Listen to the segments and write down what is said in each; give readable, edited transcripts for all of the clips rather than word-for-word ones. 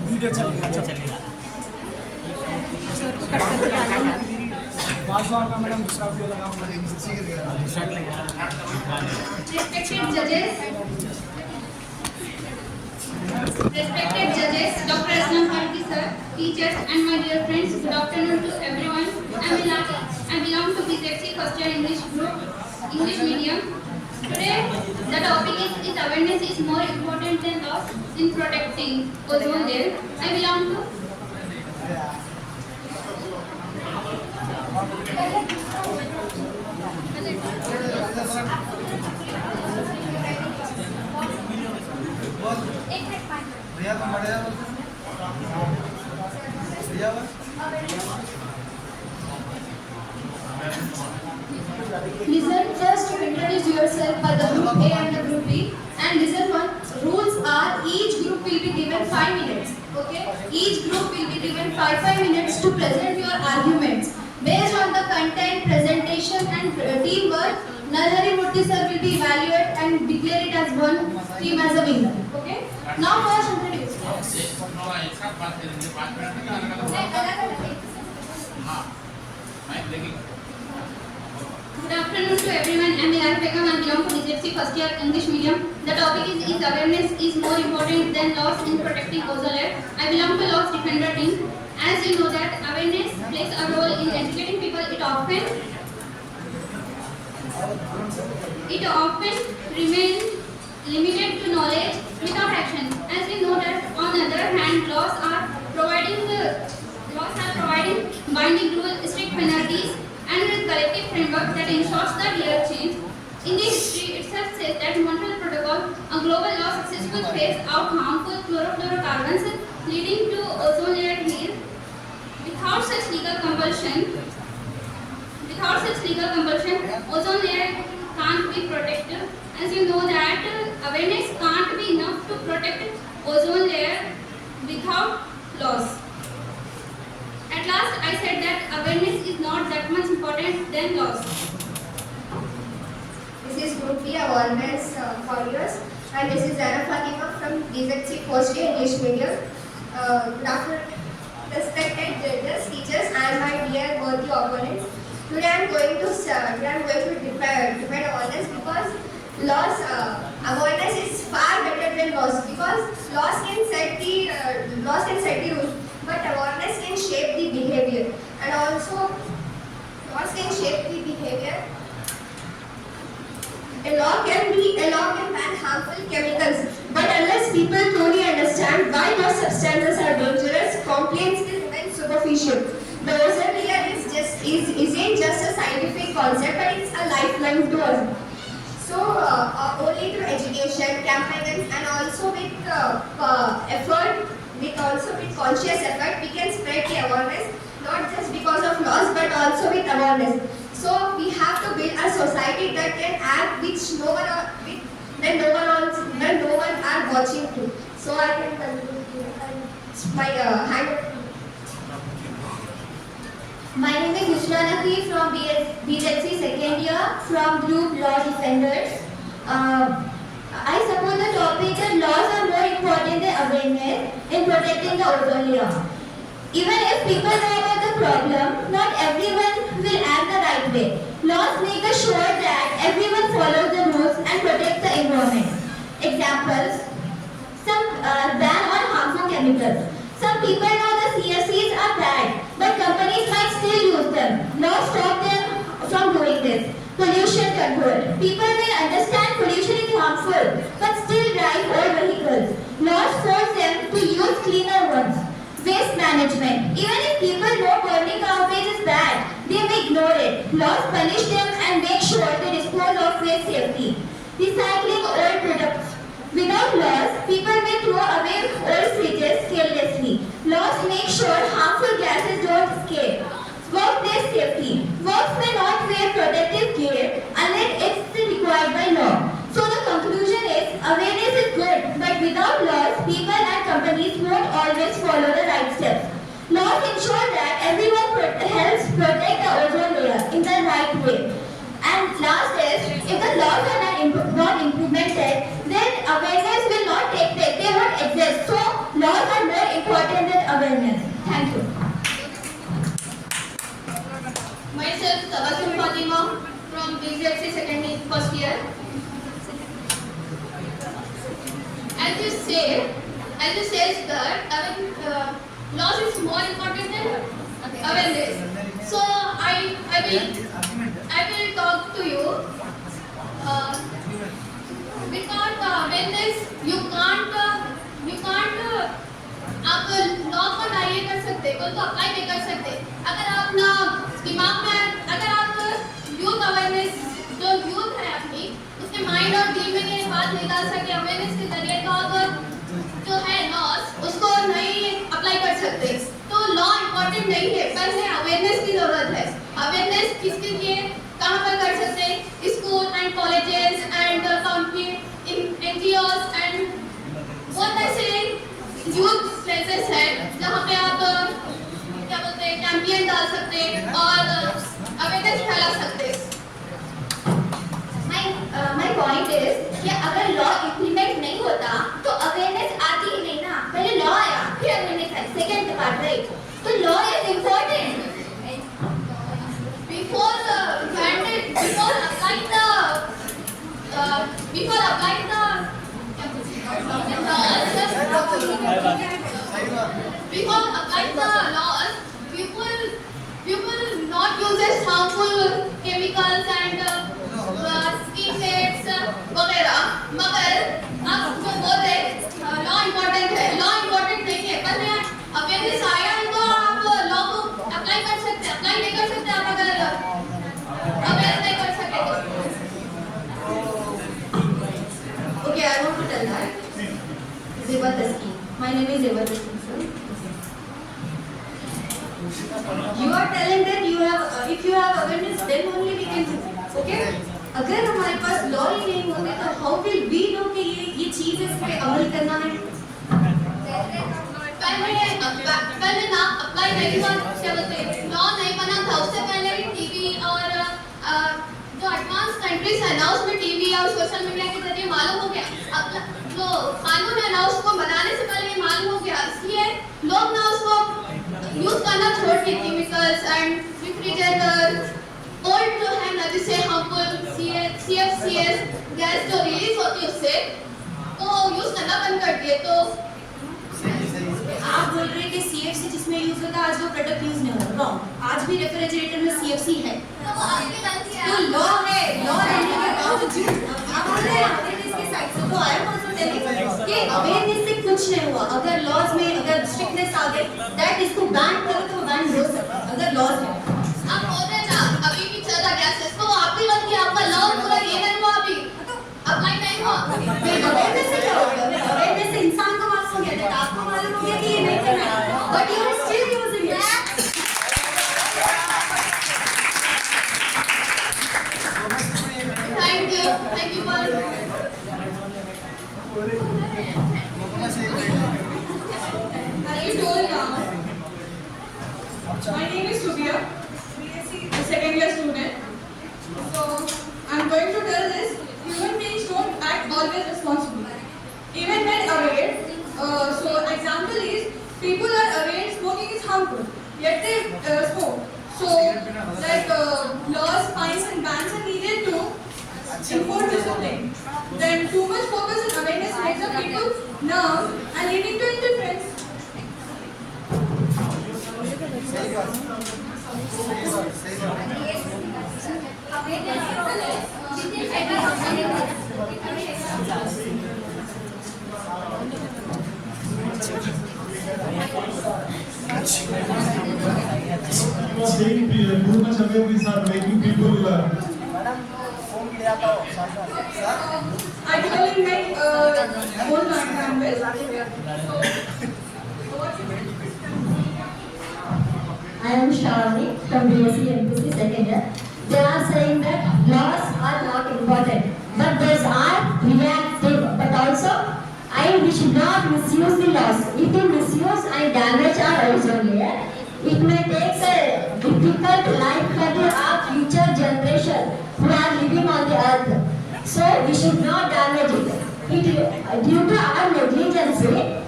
Video चलेगा चलेगा। वाजवान का मैडम दूसरा वीडियो लगाऊंगा दूसरा लगेगा। Respected judges, Dr. Aslam Farki sir, teachers and my dear friends, good afternoon to everyone. I belong to BZC first year English group, English medium. Today, the topic is awareness is more important than loss in protecting ozone layer. I belong to Listen first to introduce yourself by the group A and the group B, and listen one. Rules are each group will be given 5 minutes. Okay? Each group will be given 5 minutes to present your arguments. Based on the content, presentation and teamwork, Narhari Murthy sir will be evaluated and declare it as one team as a winner. Okay? Now first introduce. Good afternoon to everyone. I am Mirar Begum. I belong to BZC first year English medium. The topic is awareness is more important than loss in protecting ozone layer. I belong to loss defender team. As you know that awareness plays a role in educating people. It often remains limited to knowledge without action. As we know that on the other hand, laws are providing binding rules, strict penalties, and a collective framework that ensures the real change. In the history itself says that Montreal Protocol, a global law successful phase out harmful chlorofluorocarbons leading to ozone layer heal. Without such legal compulsion, ozone layer can't be protected. As you know that awareness can't be enough to protect ozone layer without laws. At last, I said that awareness is not that much important than laws. This is Group B awareness for years, and this is Zara Fatima from BZC first year English medium. Good afternoon, respected judges, teachers, and my dear worthy opponents. Today I am going to defend awareness because awareness is far better than laws, because laws can set the rules, but awareness can shape the behavior, and also laws can shape the behavior. A law can ban harmful chemicals, but unless people truly understand why those substances are dangerous, complaints will remain superficial. The ozone layer isn't just a scientific concept, but it's a lifeline to us. So, only through education, campaigns, and also with conscious effort, we can spread the awareness, not just because of laws, but also with awareness. So, we have to build a society that can act when no one are watching too. So, I can conclude my hand. My name is Yushra Naqvi from BZC second year from Group Law Defenders. I suppose the topic that laws are more important than awareness in protecting the ozone layer. Even if people know about the problem, not everyone will act the right way. Laws make sure that everyone follows the rules and protects the environment. Examples: some ban on harmful chemicals. Some people know the CFCs are bad, but companies might still use them. Laws stop them from doing this. Pollution control. People may understand pollution is harmful, but still drive old vehicles. Laws force them to use cleaner ones. Waste management. Even if people know burning garbage is bad, they may ignore it. Laws punish them and make sure they dispose of waste safely. Recycling old products. Without laws, people may throw away old fridges carelessly. Laws make sure harmful gases don't escape. Workplace safety. Workers may not wear protective gear unless it's required by law. So the conclusion is, awareness is good, but without laws, people and companies won't always follow the right steps. Laws ensure that everyone helps protect the ozone layer in the right way. And last is, if the laws are not implemented, then awareness will not take place. They won't exist. So laws are more important Thank you. Myself, Tabassum Fatima from BZC second first year. As you say that laws is more important than awareness. So I will talk to you. Without awareness, you can't आप law को ना ये कर सकते, कोई तो apply नहीं कर सकते। अगर आप ना दिमाग में, अगर आप यूथ अवेयरनेस, जो यूथ है अपनी, उसके माइंड और दिल में ये बात नहीं डाल सके अवेयरनेस के जरिए, तो आप जो है लॉस उसको नहीं अप्लाई कर सकते। तो लॉ इम्पोर्टेंट नहीं है, पहले अवेयरनेस की जरूरत है। अवेयरनेस किसके लिए, कहाँ पर कर सकते हैं? School and colleges and company, NGOs and बहुत ऐसे यूथ प्लेसेस है जहाँ पे आप क्या बोलते हैं, कैंपेन डाल सकते हैं और अवेयरनेस फैला सकते हैं। My point is कि अगर लॉ इम्प्लीमेंट नहीं होता तो अवेयरनेस आती ही नहीं ना। पहले लॉ आया फिर अवेयरनेस आई, सेकंड पार्ट, राइट? तो law is important. Before applying the laws, people not uses harmful chemicals and skin rates वगैरह। मगर आप जो बोल रहे लॉ इम्पोर्टेंट है, लॉ इम्पोर्टेंट नहीं है। पर अवेयरनेस आया है तो आप लॉ को अप्लाई कर सकते, अप्लाई नहीं कर सकते आप अगर अवेयर नहीं कर सके तो। Okay, I want to tell that. Zeba Taski. My name is Zeba Taski, sir. You are telling that you have, if you have awareness, then only we can do. Okay? अगर हमारे पास law ही नहीं होते तो how will we know कि ये चीज इस पे अमल करना है? पहले ना अप्लाई नहीं हुआ, क्या बोलते हैं, लॉ नहीं बना था, उससे पहले ही टीवी और जो एडवांस कंट्रीज है ना, उसमें टीवी और सोशल मीडिया के जरिए मालूम हो गया। अब जो कानून है ना, उसको बनाने से पहले मालूम हो गया, इसलिए लोग ना उसको यूज करना छोड़ के केमिकल्स एंड रेफ्रिजरेटर, ओल्ड जो है ना, जिससे हार्मफुल CFCs गैस जो रिलीज होती है उससे, तो यूज करना बंद कर दिए। तो आप बोल रहे हैं कि CFC जिसमें यूज होता है आज वो प्रोडक्ट यूज नहीं हो रहा। आज भी रेफ्रिजरेटर में CFC है। तो लॉ है, लॉ रहने के बावजूद आप बोल रहे हैं अवेयरनेस के साइड से, तो आई एम आल्सो टेलिंग कि अवेयरनेस से कुछ नहीं हुआ। अगर लॉज में अगर स्ट्रिक्टनेस आ गई, दैट इसको बैन करो तो बैन हो सकता है। अगर लॉज है, आप बोल रहे हैं ना अभी भी चल रहा गैसेस, तो आप भी बंद किया, आपका लॉ पूरा ये नहीं हुआ, अभी अप्लाई नहीं हुआ। अवेयरनेस से क्या होगा? अवेयरनेस से इंसान को मालूम हो गया था, आपको मालूम हो गया कि ये नहीं करना है, but you are still using it. Thank you for I told now. My name is Subia, BSc second year student. So I'm going to tell this: human beings don't act always responsibly, even when aware. So example is people are aware smoking is harmful, yet they smoke. So like laws, fines, and bans are needed to enforce discipline. Then too much focus on awareness makes the people numb and leading to indifference. Being too much aware, we are making people. I will make own language. I am Shalini from BSc MPC second year. They are saying that laws are not important, but those are reactive. But also, we should not misuse the laws. If we misuse and damage our ozone layer, it may take a difficult life for our future generation who are living on the earth. So we should not damage it. Due to our negligence,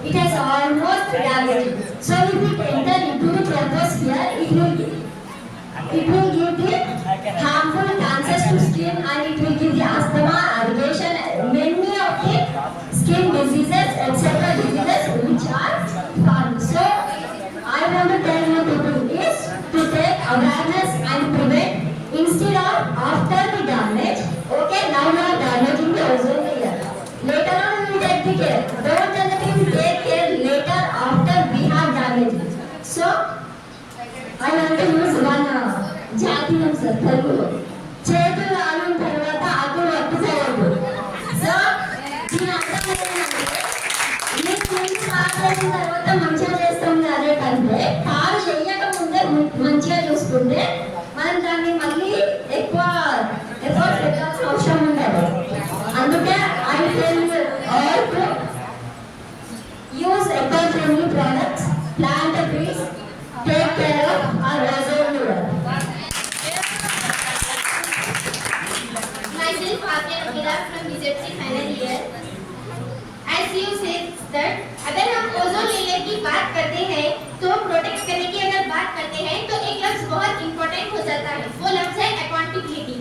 it has almost damaged. So if it enter into atmosphere, it will give the harmful cancers to skin, and it will give the asthma, irritation, many of the skin diseases, etc. diseases which are found. So I want to tell you people is to take awareness and prevent instead of after the damage. Okay, now you are damaging the ozone layer. Later on you will take the care. Don't tell that you will take care later after we have damaged. So I want to use one జాతీయం sir తెలుగులో చేతులు ఆడిన తర్వాత ఆకులు అట్టుకోవద్దు. So దీని అర్థం ఏంటంటే మీకు ముందు మాట్లాడిన తర్వాత మంచిగా చేస్తాం అదే కంటే కాలు చేయక ముందే మంచిగా చూసుకుంటే మనం దాన్ని మళ్ళీ ఎక్కువ ఎఫర్ట్ పెట్టాల్సిన అవసరం ఉండదు. అందుకే I tell all to use eco friendly products, plant trees, take care of our ozone layer. Myself Bhavya Rohira from BZC final year. As you said that अगर हम ओजोन लेयर की बात करते हैं तो प्रोटेक्ट करने की अगर बात करते हैं तो एक लफ्ज बहुत इंपॉर्टेंट हो जाता है, वो लफ्ज है अकाउंटेबिलिटी.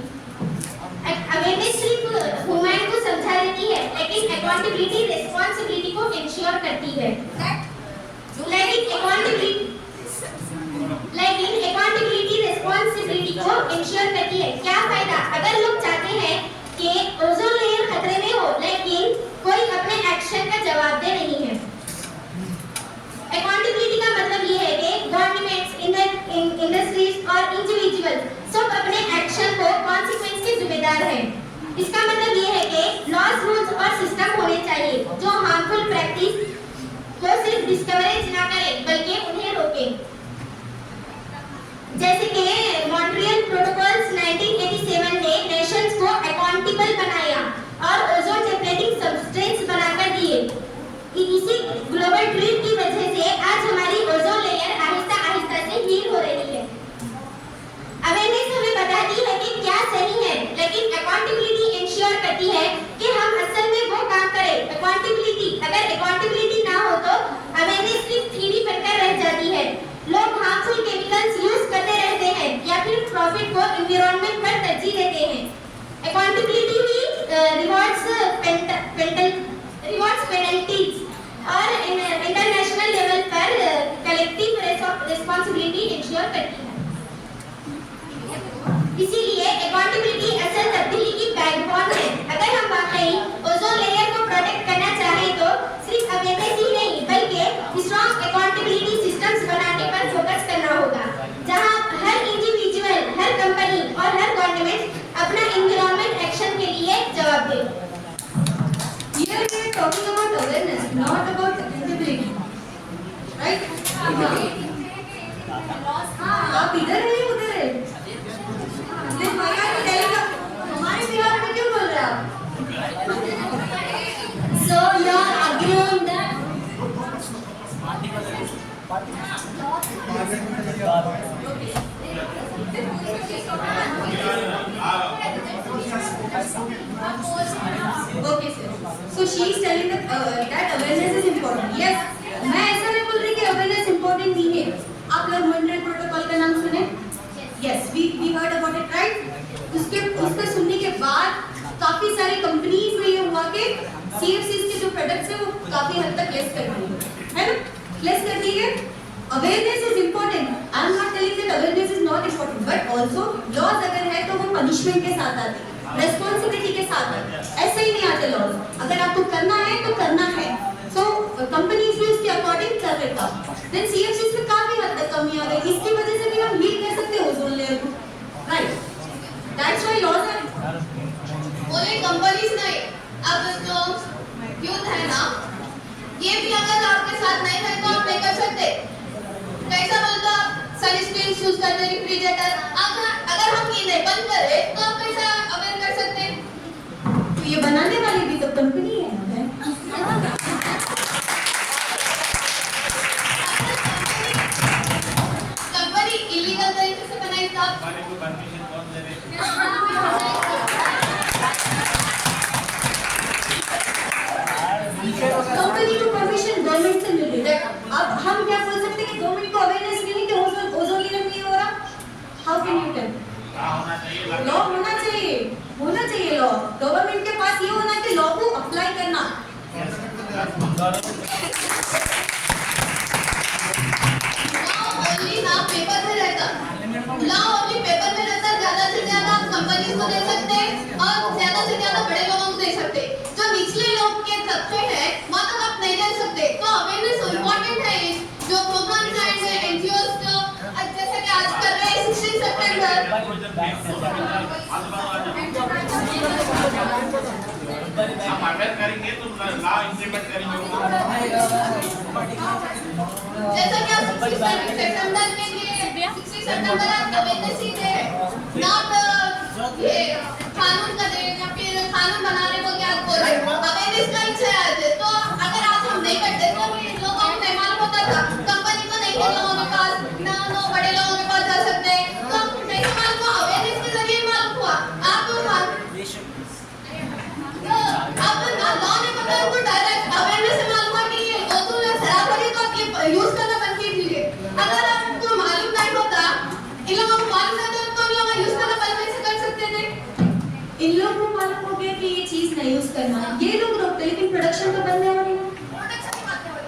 अवेयरनेस सिर्फ ह्यूमन को समझा देती है लेकिन अकाउंटेबिलिटी रिस्पांसिबिलिटी को इंश्योर करती है. लेकिन अकाउंटेबिलिटी रिस्पांसिबिलिटी को इंश्योर करती है. क्या फायदा अगर लोग चाहते हैं कि ओजोन लेयर खतरे में हो लेकिन कोई अपने एक्शन का जवाब दे नहीं है. अकाउंटेबिलिटी का मतलब ये है कि गवर्नमेंट्स, इंडस्ट्रीज और इंडिविजुअल सब अपने एक्शन को कॉन्सिक्वेंस के जिम्मेदार हैं. इसका मतलब ये है कि लॉज, रूल्स और सिस्टम होने चाहिए जो हार्मफुल प्रैक्टिस को सिर्फ डिस्कवरेज ना करें बल्कि उन्हें रोकें. जैसे कि मॉन्ट्रियल प्रोटोकॉल्स 1987 ने नेशंस को अकाउंटेबल बनाया और ओजोन डिप्लेटिंग सब्सटेंस बनाकर दिए. इसी ग्लोबल ट्रेड की वजह से आज हमारी ओजोन लेयर आहिस्ता आहिस्ता से हील हो रही है. अवेयरनेस हमें बताती है कि क्या सही है लेकिन अकाउंटेबिलिटी इंश्योर करती है कि हम असल में वो काम करें. अगर अकाउंटेबिलिटी ना हो तो अवेयरनेस सिर्फ थ्योरी बनकर रह जाती है. लोग हार्मफुल केमिकल्स यूज करते रहते हैं या फिर प्रॉफिट को एनवायरनमेंट पर तरजीह देते हैं. अकाउंटेबिलिटी ही रिवॉर्ड्स पेनल्टीज और इंटरनेशनल लेवल पर कलेक्टिव रिस्पांसिबिलिटी इंश्योर करती है. इसीलिए अकाउंटेबिलिटी असल तब्दीली की बैकबोन है. अगर हम वाकई ओजोन लेयर को प्रोटेक्ट करना चाहें तो सिर्फ अवेयरनेस ही नहीं बल्कि स्ट्रॉन्ग अकाउंटेबिलिटी सिस्टम्स बनाने पर फोकस करना होगा जहां हर इंडिविजुअल, हर कंपनी और हर गवर्नमेंट अपना एनवायरनमेंट एक्शन के लिए जवाब दे. Here we are talking about awareness, not about accountability, right? आप इधर है उधर है? Then why are you telling us? हमारे बिहार में क्यों बोल रहे हैं आप? So you are agreeing that Okay, sir. So she is telling that awareness is important. Yes, मैं ऐसा नहीं बोल रही कि awareness important नहीं है. आप लोग मॉन्ट्रियल प्रोटोकॉल का नाम सुने? Yes, we heard about it, right? उसका सुनने के बाद काफी सारी कंपनीज में ये हुआ कि CFCs के जो प्रोडक्ट्स हैं वो काफी हद तक लेस कर दिए, है ना? लेस कर दिए. Awareness is important. I am not telling that awareness is not important, but also laws अगर है तो वो punishment के साथ आते हैं, responsibility के साथ आते हैं. ऐसे ही नहीं आते laws. अगर आपको करना है तो करना है. So companies भी उसके according कर रहे काम. Then CFCs में काफी हद तक कमी आ गई. इसकी वजह से भी हम हील कर सकते हैं ओजोन लेयर को, right? That's why laws are. Only companies नहीं, अब जो यूथ है ना, ये भी अगर आपके साथ नहीं है तो आप नहीं कर सकते. कैसा बोलते आप सनस्क्रीन यूज करते, रेफ्रिजरेटर. अगर हम ये नहीं बंद करें तो आप कैसा अवेयर कर सकते हैं? तो ये बनाने वाली भी तो कंपनी है. कंपनी इलीगल तरीके से बनाई तब कंपनी को परमिशन गवर्नमेंट से मिल रही है. अब हम क्या बोल सकते हैं कि गवर्नमेंट को अवेयरनेस मिली कि ओजोन लॉ होना चाहिए लॉ। गवर्नमेंट के पास ये होना कि लॉ को अप्लाई करना। ओनली ना पेपर में रहता, लॉ ओनली पेपर में रहता। ज्यादा से ज्यादा आप कंपनीज को दे सकते हैं और ज्यादा से ज्यादा बड़े लोगों को दे सकते हैं। जो निचले लोग के तबके है वहाँ तक आप नहीं दे सकते। तो अवेयरनेस इम्पोर्टेंट है। जो प्रोग्राम्स हैं एनजीओस जो जैसे कि आज कर रहे हैं 16 सितंबर, हम अवेयर करेंगे तो लॉ इंप्लीमेंट करेंगे। जैसा कि आप 60 सितंबर के लिए 60 सितंबर आप अवेयरनेस ही दे, नॉट ये कानून का दे या फिर कानून बनाने को क्या बोल रहे हो। अवेयरनेस का इच्छा है आज। तो अगर आज हम नहीं करते तो लोगों को नहीं मालूम होता था, कंपनी को नहीं है लोगों के पास, ना बड़े लोगों के पास जा सकते हैं। तो नहीं मालूम हुआ, अवेयरनेस के जरिए मालूम हुआ। आप लॉ नहीं पता तो डायरेक्ट अवेयरनेस से मालूम हुआ कि ये ओजोन लेयर खराब हो रही तो आप ये यूज करना बंद कीजिए। अगर आपको मालूम नहीं होता, इन लोगों को मालूम नहीं होता तो इन लोग यूज करना बंद कैसे कर सकते थे? इन लोगों को मालूम हो गया कि ये चीज नहीं यूज करना, ये लोग रोकते, लेकिन प्रोडक्शन तो बंद नहीं हो रही। प्रोडक्शन की बात करो।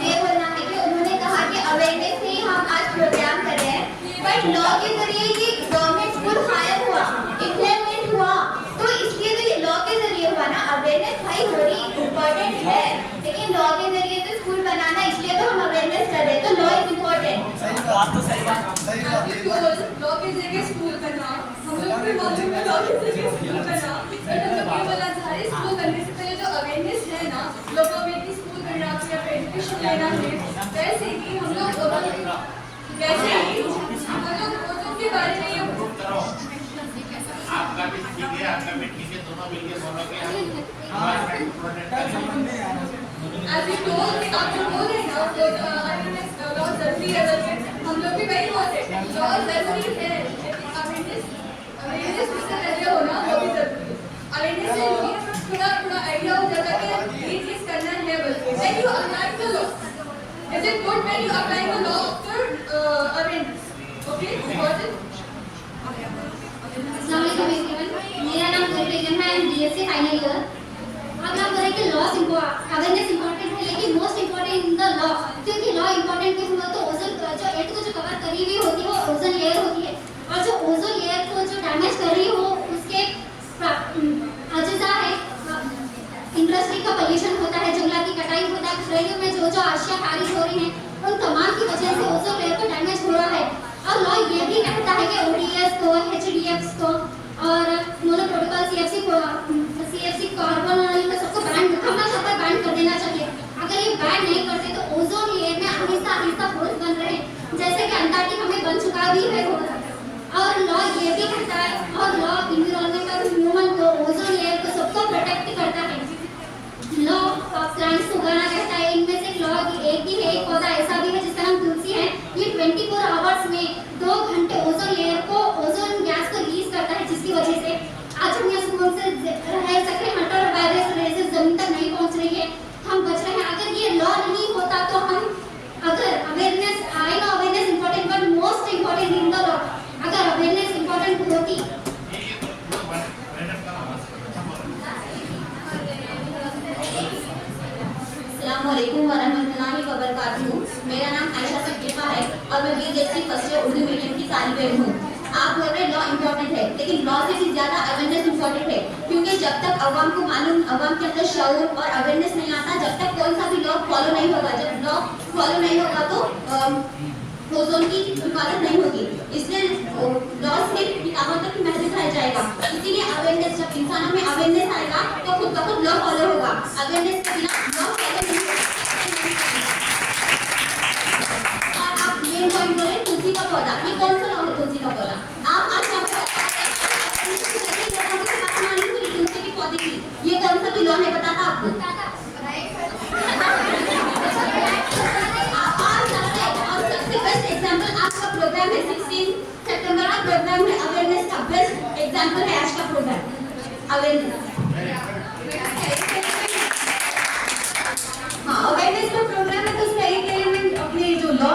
ये बोलना है कि उन्होंने कहा कि अवेयरनेस से हम आज प्रोग्राम कर रहे हैं, बट लॉ के जरिए ये गवर्नमेंट स्कूल हायर हुआ, इम्प्लीमेंट हुआ, तो इसलिए तो ये लॉ के जरिए हुआ ना। अवेयरनेस भाई थोड़ी इम्पोर्टेंट है, लेकिन लॉ के जरिए तो स्कूल बनाना, इसलिए तो हम अवेयरनेस कर रहे हैं। तो लॉ इज इम्पोर्टेंट। लॉ के जरिए स्कूल करना, हम लोग भी मौजूद में लॉ के जरिए स्कूल करना। बोला सारे स्कूल करने से पहले जो अवेयरनेस है ना, लोगों में कि स्कूल करना या एजुकेशन लेना है, वैसे ही हम लोग ओजोन के बारे में ये आपका भी ठीक है, आपका भी ठीक है, दोनों मिलके बोलो कि हम एनवायरनमेंट प्रोटेक्ट करेंगे। आप जो बोल रहे हैं ना, तो अवेयरनेस लॉ जरूरी है। हम लोग भी वही बोलते हैं, लॉ जरूरी है, अवेयरनेस किससे पहले होना वो भी जरूरी है। अवेयरनेस से लोग थोड़ा आइडिया हो जाता है कि ये चीज करना है बोल के। When you apply the law, is it good when you apply the law after awareness? Okay, got it? अस्सलाम वालेकुम एवरीवन, मेरा नाम गुरबेगम है, बीएससी फाइनल ईयर। अब हम बोले कि लॉ अवेयरनेस इंपॉर्टेंट है, लेकिन most important in the law, क्योंकि लॉ इंपॉर्टेंट क्यों हुआ? तो ओजोन जो एर्थ को जो कवर करी हुई होती है वो ओजोन लेयर होती है, और जो ओजोन लेयर को जो डैमेज कर रही हो उसके अज्जा है, इंडस्ट्री का पोल्यूशन होता है, जंगलात की कटाई होता है, शहरों में जो अशिया खारिज हो रही हैं, उन तमाम की वजह से ओजोन लेयर को डैमेज हो रहा है। और लॉ ये भी कहता है कि ओडीएस को, एचडीएक्स को और मोनो प्रोटोकॉल सीएफसी कार्बन और इन सबको बैन कर देना चाहिए। अगर ये बैन नहीं करते तो ओजोन लेयर में आहिस्ता होल्स बन रहे हैं, जैसे कि अंटार्कटिका में बन चुका भी है होल। और लॉ ये भी कहता है, और लॉ एनवायरनमेंट और ह्यूमन को, ओजोन लेयर को सबको प्रोटेक्ट करता है। लॉ प्लांट्स उगाना कहता है, इनमें से लॉ एक भी है, एक पौधा ऐसा भी है जिसका नाम तुलसी है। ये 24 आवर्स में 2 घंटे ओजोन लेयर को, ओजोन गैस को रिलीज करता है, जिसकी वजह से आज हम यहाँ स्कूल से रह सके, मटर वायरस रेसेस जमीन तक नहीं पहुँच रही है, हम बच रहे हैं। अगर ये लॉ नहीं होता तो हम, अगर awareness, I know awareness important but most important in the law, अगर अवेयरनेस इंपॉर्टेंट होती। अस्सलामुअलैकुम वरहमतुल्लाहि वबरकातुहू। मेरा नाम आयशा सकीफा है और मैं BSc first year Urdu medium की तालिब इल्म हूँ। आप बोल रहे लॉ इम्पोर्टेंट है, लेकिन लॉ से भी ज्यादा अवेयरनेस इम्पोर्टेंट है, क्योंकि जब तक अवाम को मालूम, अवाम के अंदर शऊर और अवेयरनेस नहीं आता, जब तक कोई सा भी लॉ फॉलो नहीं होगा, जब लॉ फॉलो नहीं होगा तो ओजोन की हिफाजत नहीं होगी। इसलिए लॉ से किताबों तक महसूस रह जाएगा। इसीलिए अवेयरनेस, जब इंसानों में अवेयरनेस आएगा तो खुद ब खुद लॉ फॉलो होगा। अवेयरनेस के बिना लॉ फॉलो नहीं होगा। और आप मेन पॉइंट बोले तुलसी का पौधा, ये कौन सा लॉ है तुलसी का पौधा? आप आज तुलसी के पौधे की ये कौन सा भी लॉ है बताता आपको? बेस्ट एग्जांपल आपका प्रोग्राम है 16 सितंबर का प्रोग्राम है, अवेयरनेस का बेस्ट एग्जांपल है आज का प्रोग्राम अवेयरनेस। हाँ, अवेयरनेस का प्रोग्राम है तो उसका एक एलिमेंट अपने जो लॉ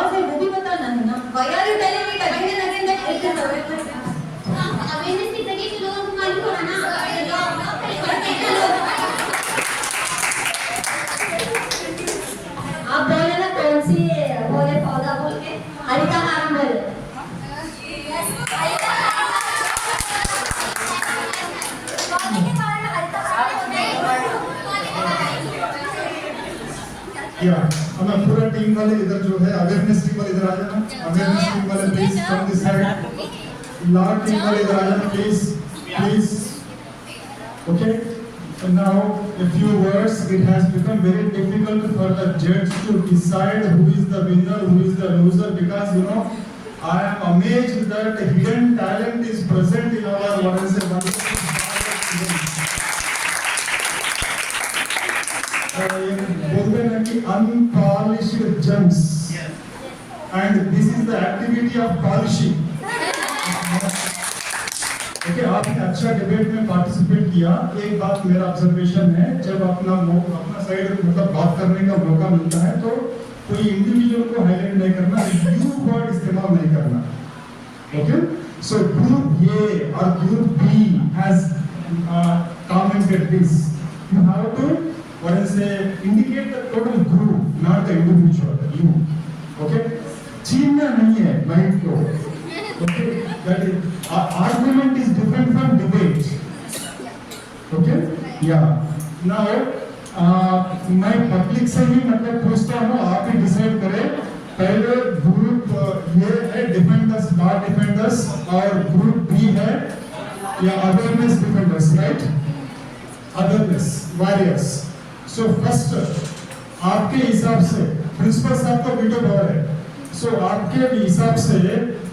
या हमें पूरा टीम वाले इधर जो है अवेयरनेस टीम वाले इधर आ जाना, अवेयरनेस टीम वाले please from this side, law team वाले इधर आ जाना please please. Okay, and now a few words. It has become very difficult for the judge to decide who is the winner, who is the loser, because you know I am amazed that hidden talent is present in our what is it, wonderful बोलते हैं कि unpolished gems, and this is the activity of polishing. Okay, आपने अच्छा debate में participate किया. एक बात मेरा ऑब्जर्वेशन है, जब अपना साइड मतलब बात करने का मौका मिलता है तो कोई इंडिविजुअल को हाईलाइट नहीं करना, यू वर्ड इस्तेमाल नहीं करना. ओके, सो ग्रुप ए और group B has commented this. You have to what is say indicate the total group, not the individual. You okay, छीनना नहीं है माइंड को. Okay, that is argument is different from debate. Okay, yeah. Now मैं public से ही मतलब पूछता हूँ, आप ही decide करें. पहले ग्रुप ये है डिफेंडर्स, लॉ डिफेंडर्स, और ग्रुप बी है या awareness defenders, right? Awareness warriors. So first आपके हिसाब से प्रिंसिपल साहब का वीडियो पावर है. सो आपके हिसाब से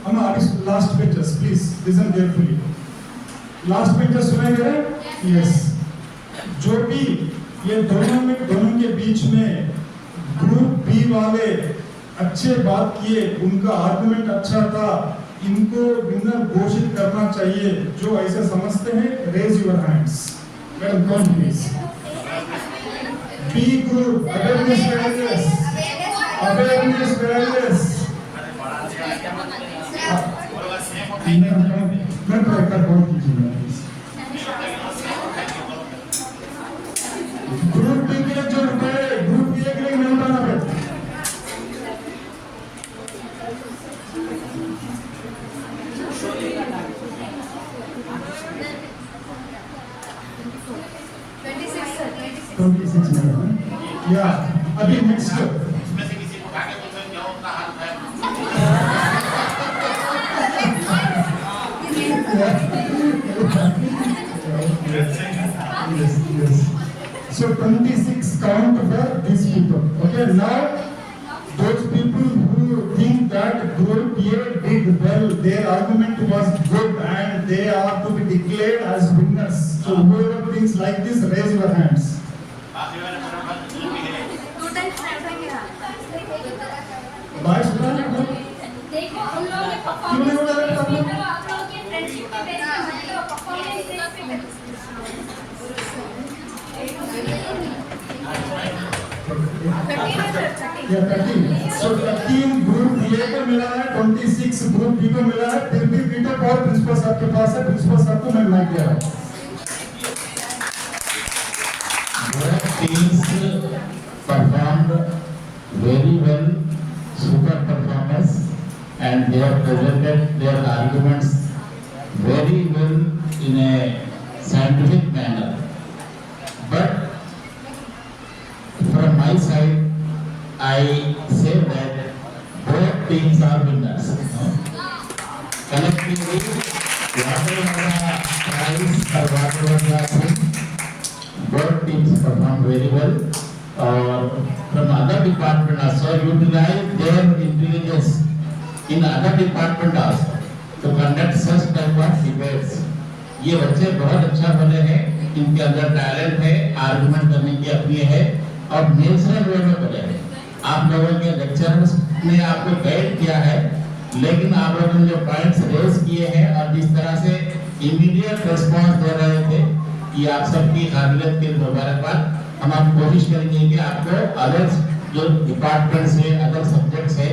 हम अभी last pages please listen carefully. Last pages सुनेंगे? यस. जो भी ये दोनों के बीच में ग्रुप बी वाले अच्छे बात किए, उनका आर्गुमेंट अच्छा था, इनको विनर घोषित करना चाहिए. जो ऐसे समझते हैं रेज योर हैंड्स. मैडम कौन please? B group awareness warriors, awareness warriors. मैं ट्रैकर बोल कीजिए ग्रुप बी के जो रुपए ग्रुप बी के लिए नहीं उठाना पड़ता. या अभी नेक्स्ट इसमें से किसी को उठा के बोलते हैं क्या उनका हाथ है. Yes. So 26 count for these people. Okay, now those people who think that group A did well, their argument was good and they are to be declared as winners. So whoever thinks like this, raise your hands. बाकी वाले मेरा बात नहीं है. बाईस देखो उन लोगों के परफॉर्मेंस आप लोगों के फ्रेंडशिप के बेस पे मतलब परफॉर्मेंस बेस पे Yeah, 13. So 13 ग्रुप ए को मिला है, 26 ग्रुप बी को मिला है. फिर भी वीटो पावर प्रिंसिपल साहब के पास है. प्रिंसिपल साहब को मैं माइक दे रहा हूं. Both teams performed very well, super performance, and they have presented their arguments very well in a scientific manner. But from my side, I say that both teams are winners. Collectively, whatever the prize or whatever the thing, both teams performed very well. Or from other department also utilize their intelligence in other department also to conduct such type of debates. ये बच्चे बहुत अच्छा बने हैं, इनके अंदर talent है, argument करने की अपनी है और नेचुरल वे में बने हैं. आप लोगों के लेक्चर्स ने आपको गाइड किया है, लेकिन आप लोगों ने जो पॉइंट्स रेज किए हैं और जिस तरह से इमीडिएट रिस्पांस दे रहे थे, ये आप सबकी काबिलियत के मुबारकबाद. हम आप कोशिश करेंगे कि आपको अदर जो डिपार्टमेंट्स है, अदर सब्जेक्ट्स है,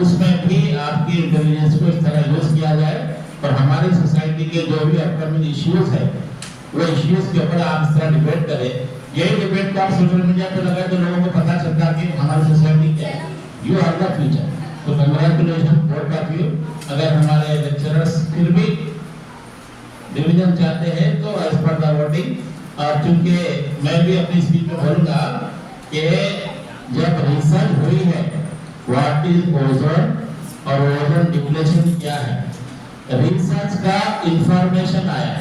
उसमें भी आपकी इंटेलिजेंस को इस तरह यूज किया जाए और हमारी सोसाइटी के जो भी अपकमिंग इश्यूज है, वो इश्यूज के ऊपर आप इस तरह डिबेट करें. यही डिबेट को आप सोशल मीडिया पे लगाए तो लोगों को पता चलता कि हमारी सोसाइटी क्या है. You are the future. तो कंग्रेचुलेशन बोथ ऑफ यू. अगर हमारे लेक्चरर्स फिर भी डिवीजन चाहते हैं तो एज पर द वोटिंग, और क्योंकि मैं भी अपनी स्पीच में बोलूंगा कि जब रिसर्च हुई है व्हाट इज ओजोन और ओजोन डिप्लेशन क्या है, रिसर्च का इंफॉर्मेशन आया।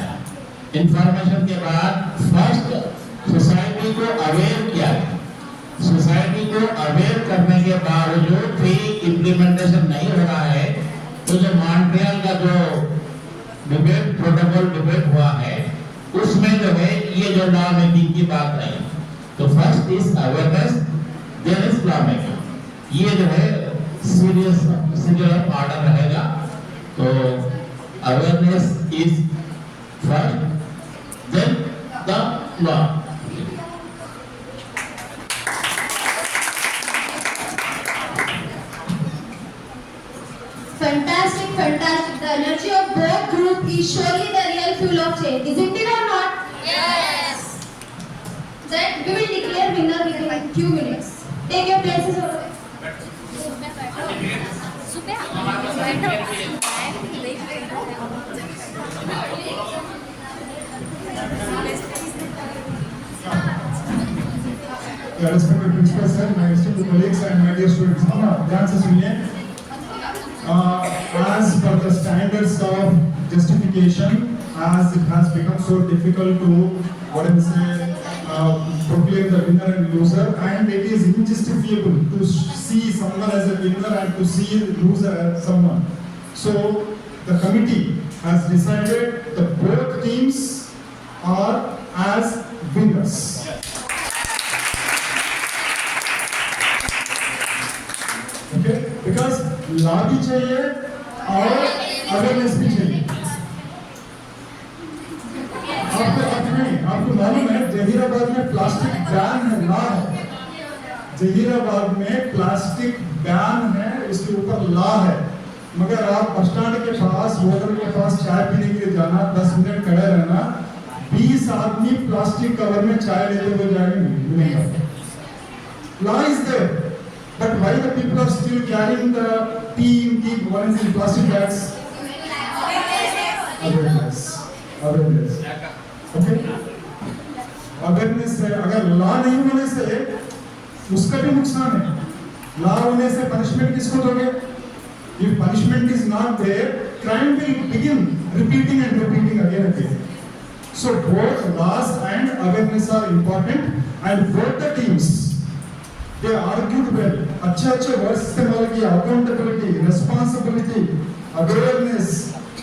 इंफॉर्मेशन के बाद फर्स्ट सोसाइटी को अवेयर किया। सोसाइटी को अवेयर करने के बावजूद भी इम्प्लीमेंटेशन नहीं हो रहा है, तो जो मॉन्ट्रियल का जो डिबेट प्रोटोकॉल डिबेट हुआ है उसमें जो है ये जो लॉ मेकिंग की बात रही। तो first is awareness, then is law making. ये जो है सीरियल ऑफ ऑर्डर रहेगा। तो awareness is first, then the law. Fantastic, fantastic. The energy of both group is surely the real fuel of change. Isn't it or not? Yes. Then we will declare winner within few minutes. Take your places over there. Respected principal sir, my esteemed colleagues and my dear students, ध्यान से सुनिए। As per the standards of justification, as it has become so difficult to proclaim the winner and loser, and it is injustifiable to see someone as a winner and to see loser as someone. So the committee has decided that both teams are as winners. Okay? Because law भी चाहिए और awareness भी चाहिए। आपको मालूम है जहीराबाद में plastic ban है, लॉ है। जहीराबाद में प्लास्टिक बैन है, उसके ऊपर लॉ है। मगर आप बस स्टैंड के पास, होटल के पास चाय पीने के लिए जाना, 10 मिनट खड़े रहना, 20 आदमी प्लास्टिक कवर में चाय लेते हुए जाएंगे। Law is there, but why the people are still carrying the tea in plastic bags? Awareness. Okay? Awareness है। अगर लॉ नहीं होने से उसका भी नुकसान है। लॉ होने से पनिशमेंट किसको दोगे? If punishment is not there, crime will begin repeating again and again. So both laws and awareness are important, and both the teams they argued well. अच्छे वर्ड्स इस्तेमाल किया, accountability, responsibility, awareness,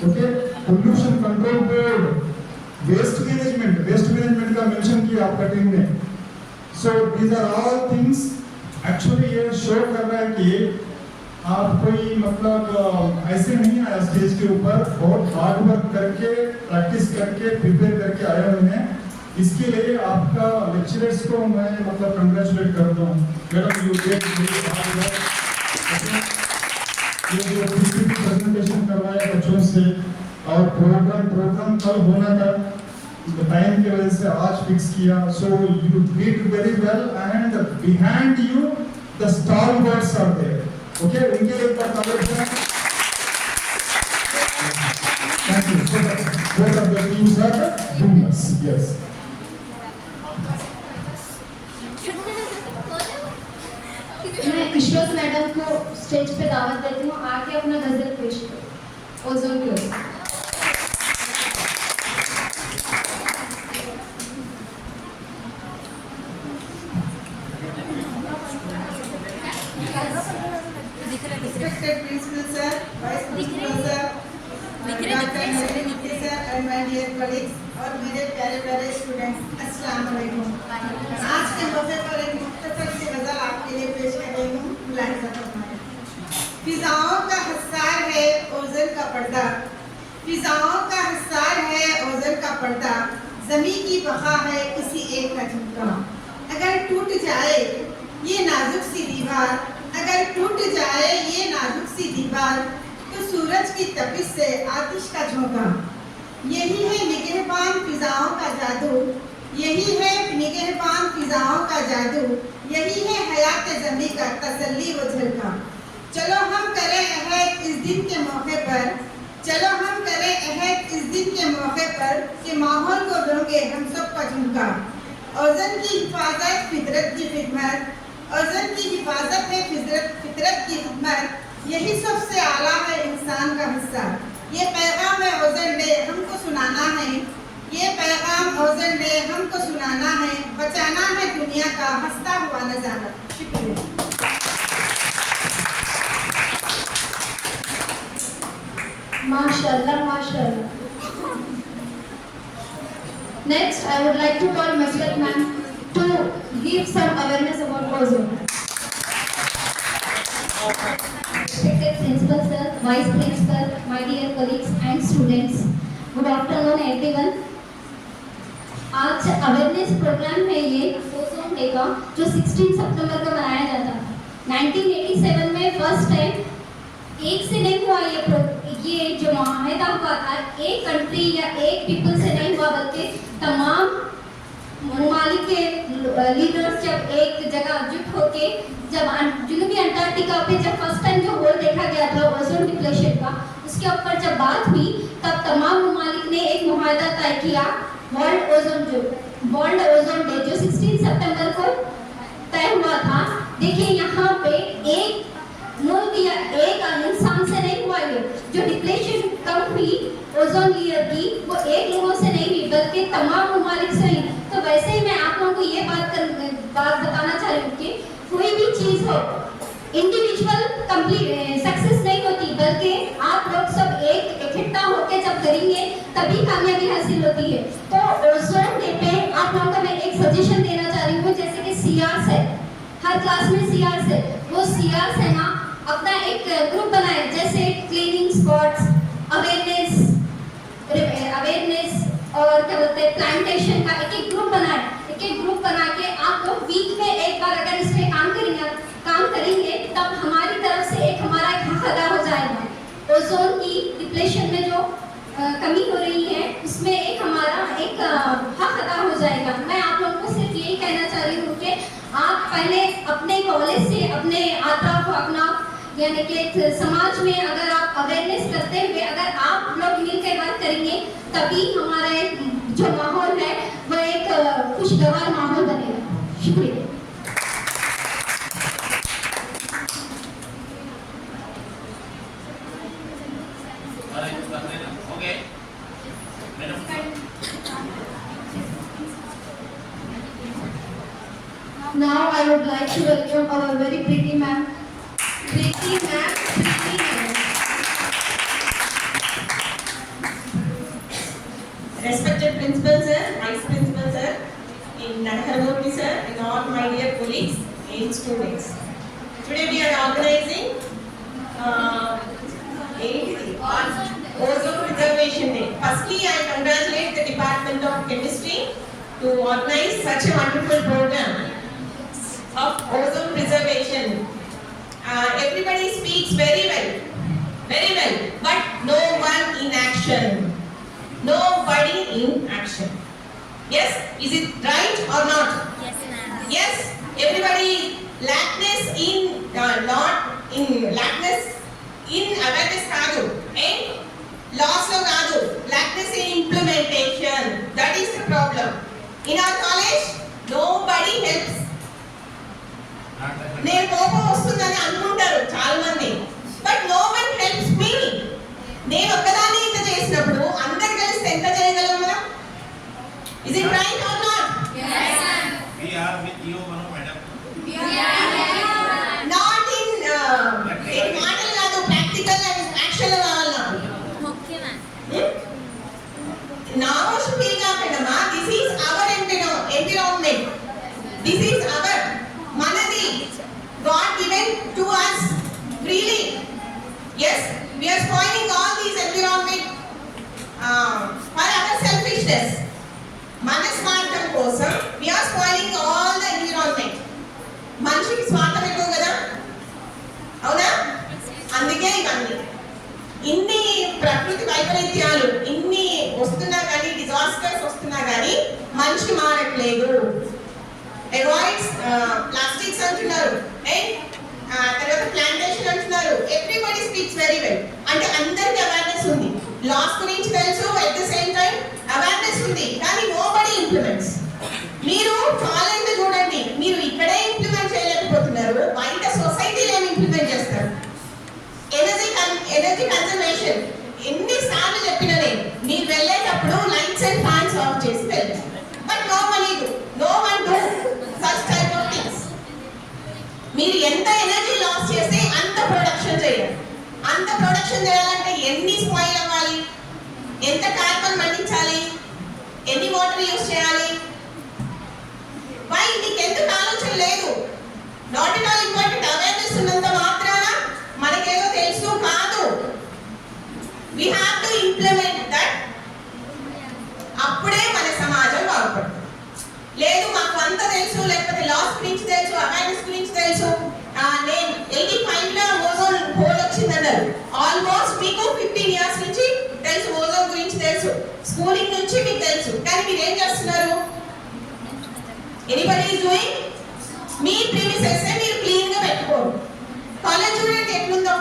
okay, pollution control board, waste management का mention किया आपका team ने। So these are all things actually ये show कर रहा है कि आप कोई मतलब ऐसे नहीं आया स्टेज के ऊपर, बहुत हार्ड वर्क करके, प्रैक्टिस करके, प्रिपेयर करके आए हुए हैं। इसके लिए आपका लेक्चरर्स को मैं मतलब कंग्रेचुलेट करता हूँ। मैडम यू गेट ये जो प्रेजेंटेशन करवाया बच्चों से, और प्रोग्राम कल होना था, टाइम की वजह से आज फिक्स किया। So you did very well, and behind you the stalwarts are there. Okay, उनके लिए एक बार तालियां बजाएं। Thank you. So both of the teams are the winners. Yes. मैं विश्वास मैडम को स्टेज पे दावत देती हूँ, आके अपना गजल पेश करो ओजोन के ऊपर। Respected principal sir, vice principal sir, Dr. Nalini sir and my dear colleagues और मेरे प्यारे स्टूडेंट्स, अस्सलाम वालेकुम। आज के मौके पर एक मुख्तसर सी गज़ल आपके लिए पेश कर रही हूँ, मुलाहिज़ा फरमाएं। फिजाओं का हिस्सार है ओज़ोन का पर्दा, फिजाओं का हिस्सार है ओज़ोन का पर्दा, ज़मीन की बक़ा है किसी एक का झुमका। अगर टूट जाए ये नाजुक सी दीवार, अगर टूट जाए ये नाजुक सी दीवार, तो सूरज की तपिश से आतिश का झोंका। यही है निगहबान फिजाओं का जादू, यही है निगहबान फिजाओं का जादू, यही है हयात ज़मी का तसल्ली व झलका। चलो हम करें अहद इस दिन के मौके पर, चलो हम करें अहद इस दिन के मौके पर कि माहौल को दोगे हम सब का झुमका। ओज़ोन की हिफाजत फितरत की खिदमत, ओजोन की हिफाजत में फितरत की खिदमत, यही सबसे आला है इंसान का हिस्सा। ये पैगाम है ओजोन डे हमको सुनाना है, ये पैगाम ओजोन डे हमको सुनाना है, बचाना है दुनिया का हंसता हुआ नजारा। शुक्रिया। Mashallah, mashallah. Next, I would like to call Masrat ma'am to give some awareness about ozone. Respected Principal Sir, Vice Principal, my dear colleagues and students, good afternoon everyone. आज अवेयरनेस प्रोग्राम है ये ozone day का, जो 16 सितंबर को मनाया जाता है। 1987 में फर्स्ट टाइम एक से नहीं हुआ ये जो माहिदा हुआ था, एक कंट्री या एक पीपल से नहीं हुआ, बल्कि तमाम ममालिक के लीडर्स जब एक जगह जुट होके जब जुनूबी अंटार्कटिका पे जब फर्स्ट टाइम जो होल देखा गया था ओजोन डिप्लेशन का, उसके ऊपर जब बात हुई तब तमाम ममालिक ने एक मुआहदा तय किया, वर्ल्ड ओजोन डे जो 16 सितंबर को तय हुआ था। देखिए यहाँ पे एक मुल्क या एक इंसान से नहीं हुआ ये, जो डिप्लेशन कम हुई ओजोन लेयर की, वो एक लोगों से नहीं हुई बल्कि तमाम ममालिक से हुई। तो वैसे ही मैं आप लोगों को ये बात बताना चाह रही हूँ कि कोई भी चीज़ हो इंडिविजुअल सक्सेस नहीं होती, बल्कि आप लोग सब एक इकट्ठा होकर जब करेंगे तभी कामयाबी हासिल होती है। तो ओजोन डे पे आप लोगों को मैं एक सजेशन देना चाह रही हूँ, जैसे कि सीआरएस है, हर क्लास में सीआरएस है, वो सीआरएस है ना अपना एक ग्रुप बनाए, जैसे क्लीनिंग स्पॉट्स, अवेयरनेस और क्या बोलते हैं प्लांटेशन का एक ग्रुप बनाए। एक ग्रुप बना के आप लोग वीक में एक बार अगर इस पे काम करेंगे तब हमारी तरफ से हमारा एक हक अदा हो जाएगा। ओजोन की डिप्लेशन में जो कमी हो रही है उसमें हमारा एक हक अदा हो जाएगा। मैं आप लोगों को सिर्फ यही कहना चाह रही हूँ कि आप पहले अपने कॉलेज से अपने आतराफ अपना यानी कि समाज में अगर आप अवेयरनेस करते हुए अगर आप लोग मिलकर बात करेंगे तभी हमारा एक जो माहौल है वो एक खुशगवार माहौल बनेगा। शुक्रिया। Okay. Now I would like to welcome our very pretty ma'am. Pretty ma'am. Respected Principal Sir, Vice Principal Sir, in Nadaharmurthy Sir, and all my dear colleagues and students. Today we are organizing Ozone Preservation Day. Firstly, I congratulate the Department of Chemistry to organize such a wonderful program of ozone preservation. Everybody speaks very well, but no one in action. Nobody in action. Yes, is it right or not? Yes, ma'am. Yes, everybody lackness in awareness kaadu and loss lo kaadu, lackness in implementation. That is the problem. In our college, nobody helps. నేను కోపం వస్తుందని అనుకుంటారు చాలా మంది, but no one helps me. నేను ఒక్కదాన్ని ఇంత చేసినప్పుడు అందరు కలిసి ఎంత చేయగలం మనం? Is it right or not? Yes, ma'am. We are with you, Manu madam. Not in మాటలు కాదు, ప్రాక్టికల్ అండ్ యాక్షన్ కావాలి నాకు. Okay, ma'am. నామోషి ఫీల్ కాకుండా this is our environment, this is our manadi, God given to us freely. Yes, we are spoiling all these environment for our selfishness. మన స్వార్థం కోసం we are spoiling all the environment. మనిషికి స్వార్థం ఎక్కువ కదా, అవునా? అందుకే ఇవన్నీ ఇన్ని ప్రకృతి వైపరీత్యాలు ఇన్ని వస్తున్నా కానీ, డిజాస్టర్స్ వస్తున్నా కానీ మనిషి మారట్లేదు. అవాయిడ్స్ ప్లాస్టిక్స్ అంటున్నారు, తర్వాత ప్లాంటేషన్ అంటున్నారు. ఎవ్రీబడి స్పీక్స్ వెరీ వెల్, అంటే అందరికి అవేర్నెస్ ఉంది, లాస్ గురించి తెలుసు, at the same time awareness ఉంది, కానీ నోబడి ఇంప్లిమెంట్స్. మీరు కాలేజీలో ఎంత ఎనర్జీ లాస్ చేస్తే అంత ప్రొడక్షన్ చేయాలి. అంత ప్రొడక్షన్ చేయాలంటే ఎన్ని స్పాయిల్ అవ్వాలి, ఎంత కార్బన్ మండించాలి, ఎన్ని వాటర్ యూస్ చేయాలి. వై మీకు ఎందుకు ఆలోచన లేదు? Not at all important. Awareness ఉన్నంత మాత్రాన మనకేదో తెలుసు కాదు. we have to implement that. అప్పుడే మన సమాజం బాగుపడుతుంది. లేదు మాకు అంత తెలుసు, లేకపోతే లాస్ గురించి తెలుసు, అవేర్నెస్ గురించి తెలుసు, నేను 85 లో ఓజోన్ హోల్ వచ్చిందన్నారు. ఆల్మోస్ట్ మీకు 15 ఇయర్స్ నుంచి తెలుసు, ఓజోన్ గురించి తెలుసు, స్కూలింగ్ నుంచి మీకు తెలుసు. కానీ మీరు ఏం చేస్తున్నారు? Anybody is doing? మీ ప్రీమిసెస్ మీరు క్లీన్ గా పెట్టుకోరు. కాలేజ్ చూడండి ఎట్లుందో.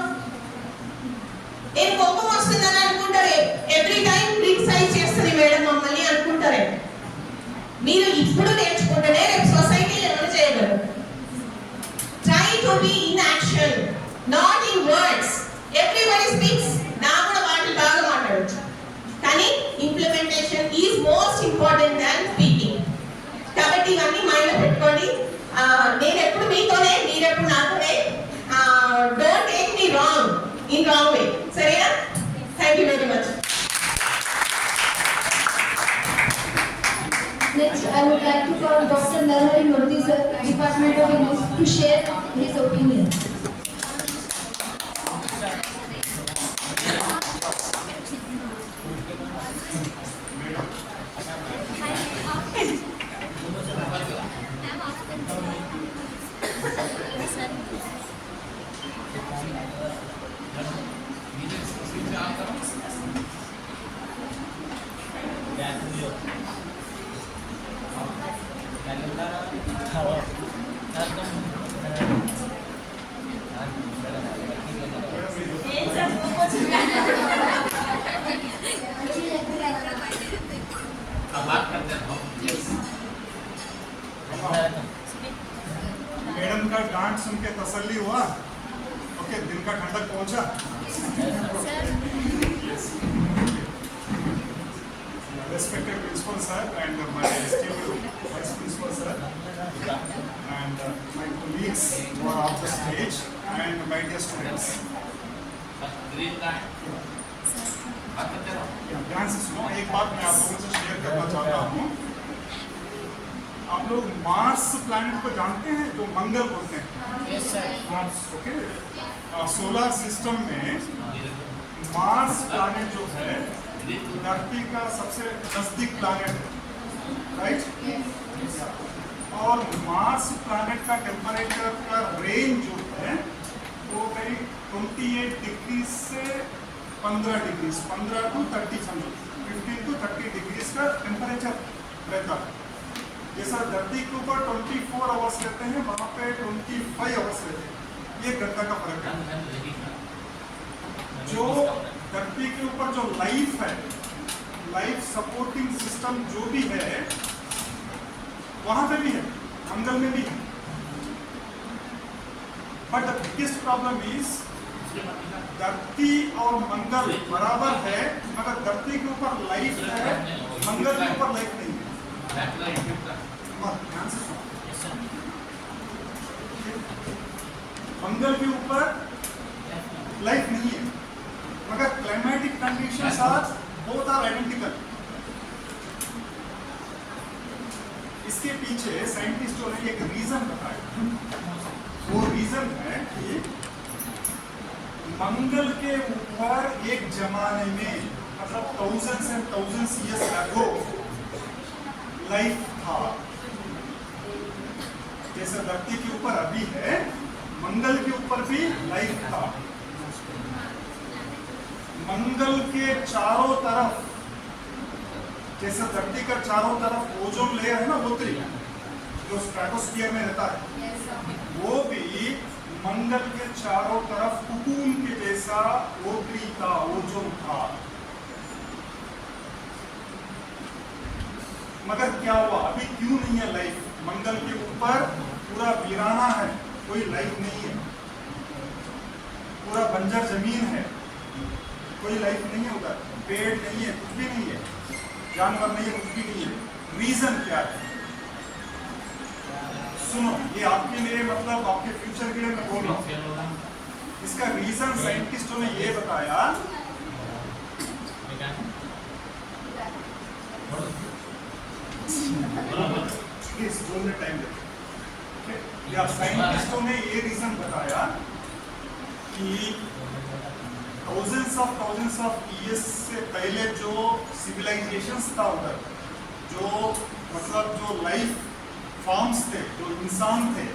నేను కోపం వస్తుందని అనుకుంటారే, ఎవ్రీ టైం క్రిటిసైజ్ చేస్తుంది మేడం మమ్మల్ని అనుకుంటారే. మీరు ఇప్పుడు నేర్చుకుంటేనే రేపు సొసైటీ ఎవరు చేయగలరు. Try to be in action, not in words. Everybody speaks, నా కూడా మాటలు బాగా మాట్లాడచ్చు, కానీ implementation is most important than speaking. కాబట్టి ఇవన్నీ మైండ్లో పెట్టుకోండి. నేను ఎప్పుడు మీతోనే, మీరెప్పుడు నాతోనే. Don't take me wrong in wrong way. Sarina? Thank you very much. Next, I would like to call Dr. Narahari Murthy, sir, Department of English, to share his opinion. Madam का डांट सुन के तसल्ली हुआ? ओके, दिल का ठंडक पहुंचा? Respected principal sir and my esteemed vice principal sir and my colleagues who are off the stage and my dear students. ध्यान से सुनो, एक बात मैं आप लोगों से शेयर करना चाहता हूँ. आप लोग मार्स प्लैनेट को जानते हैं, जो मंगल बोलते हैं? Yes sir. Mars, okay. Solar system में मार्स प्लैनेट जो है धरती का सबसे नजदीक प्लैनेट है, राइट? और मार्स प्लैनेट का टेम्परेचर का रेंज जो है वो करीब 28 डिग्री से 15 डिग्री, 15 to 30 समझो, 15 to 30 डिग्री का टेम्परेचर रहता है. जैसा धरती के ऊपर 24 आवर्स रहते हैं, वहाँ पे 25 आवर्स रहते हैं. ये घंटा का फर्क है. जो धरती के ऊपर जो लाइफ है, लाइफ सपोर्टिंग सिस्टम जो भी है, वहाँ पे भी है, मंगल में भी है. But the biggest problem is धरती और मंगल बराबर है, मगर धरती के ऊपर लाइफ है, मंगल के ऊपर लाइफ नहीं है. ध्यान से सुनो. मंगल के ऊपर लाइफ नहीं है, मगर climatic conditions are both are identical. इसके पीछे साइंटिस्टों ने एक रीजन बताया. वो रीजन है कि मंगल के ऊपर एक जमाने में, मतलब thousands and thousands years ago life था. जैसे धरती के ऊपर अभी है, मंगल के ऊपर भी लाइफ था. मंगल के चारों तरफ, जैसे धरती का चारों तरफ ओजोन लेयर है ना, उत्तरी, जो स्ट्रेटोस्फीयर में रहता है, वो भी मंगल के चारों तरफ कुकून के जैसा ओतरी था, ओजोन था. मगर क्या हुआ? अभी क्यों नहीं है लाइफ? मंगल के ऊपर पूरा वीराना है, कोई लाइफ नहीं है. पूरा बंजर जमीन है, कोई लाइफ नहीं है उधर. पेड़ नहीं है, कुछ भी नहीं है, जानवर नहीं है, कुछ भी नहीं है. रीजन क्या है? सुनो, ये आपके लिए मतलब आपके फ्यूचर के लिए मैं बोल रहा हूँ। इसका रीजन साइंटिस्टों ने ये बताया, बोलने टाइम देते, या साइंटिस्टों ने ये रीजन बताया कि थाउजेंड्स ऑफ ईयर्स से पहले जो सिविलाइजेशंस था उधर, जो मतलब जो लाइफ फॉर्म्स थे, जो इंसान थे,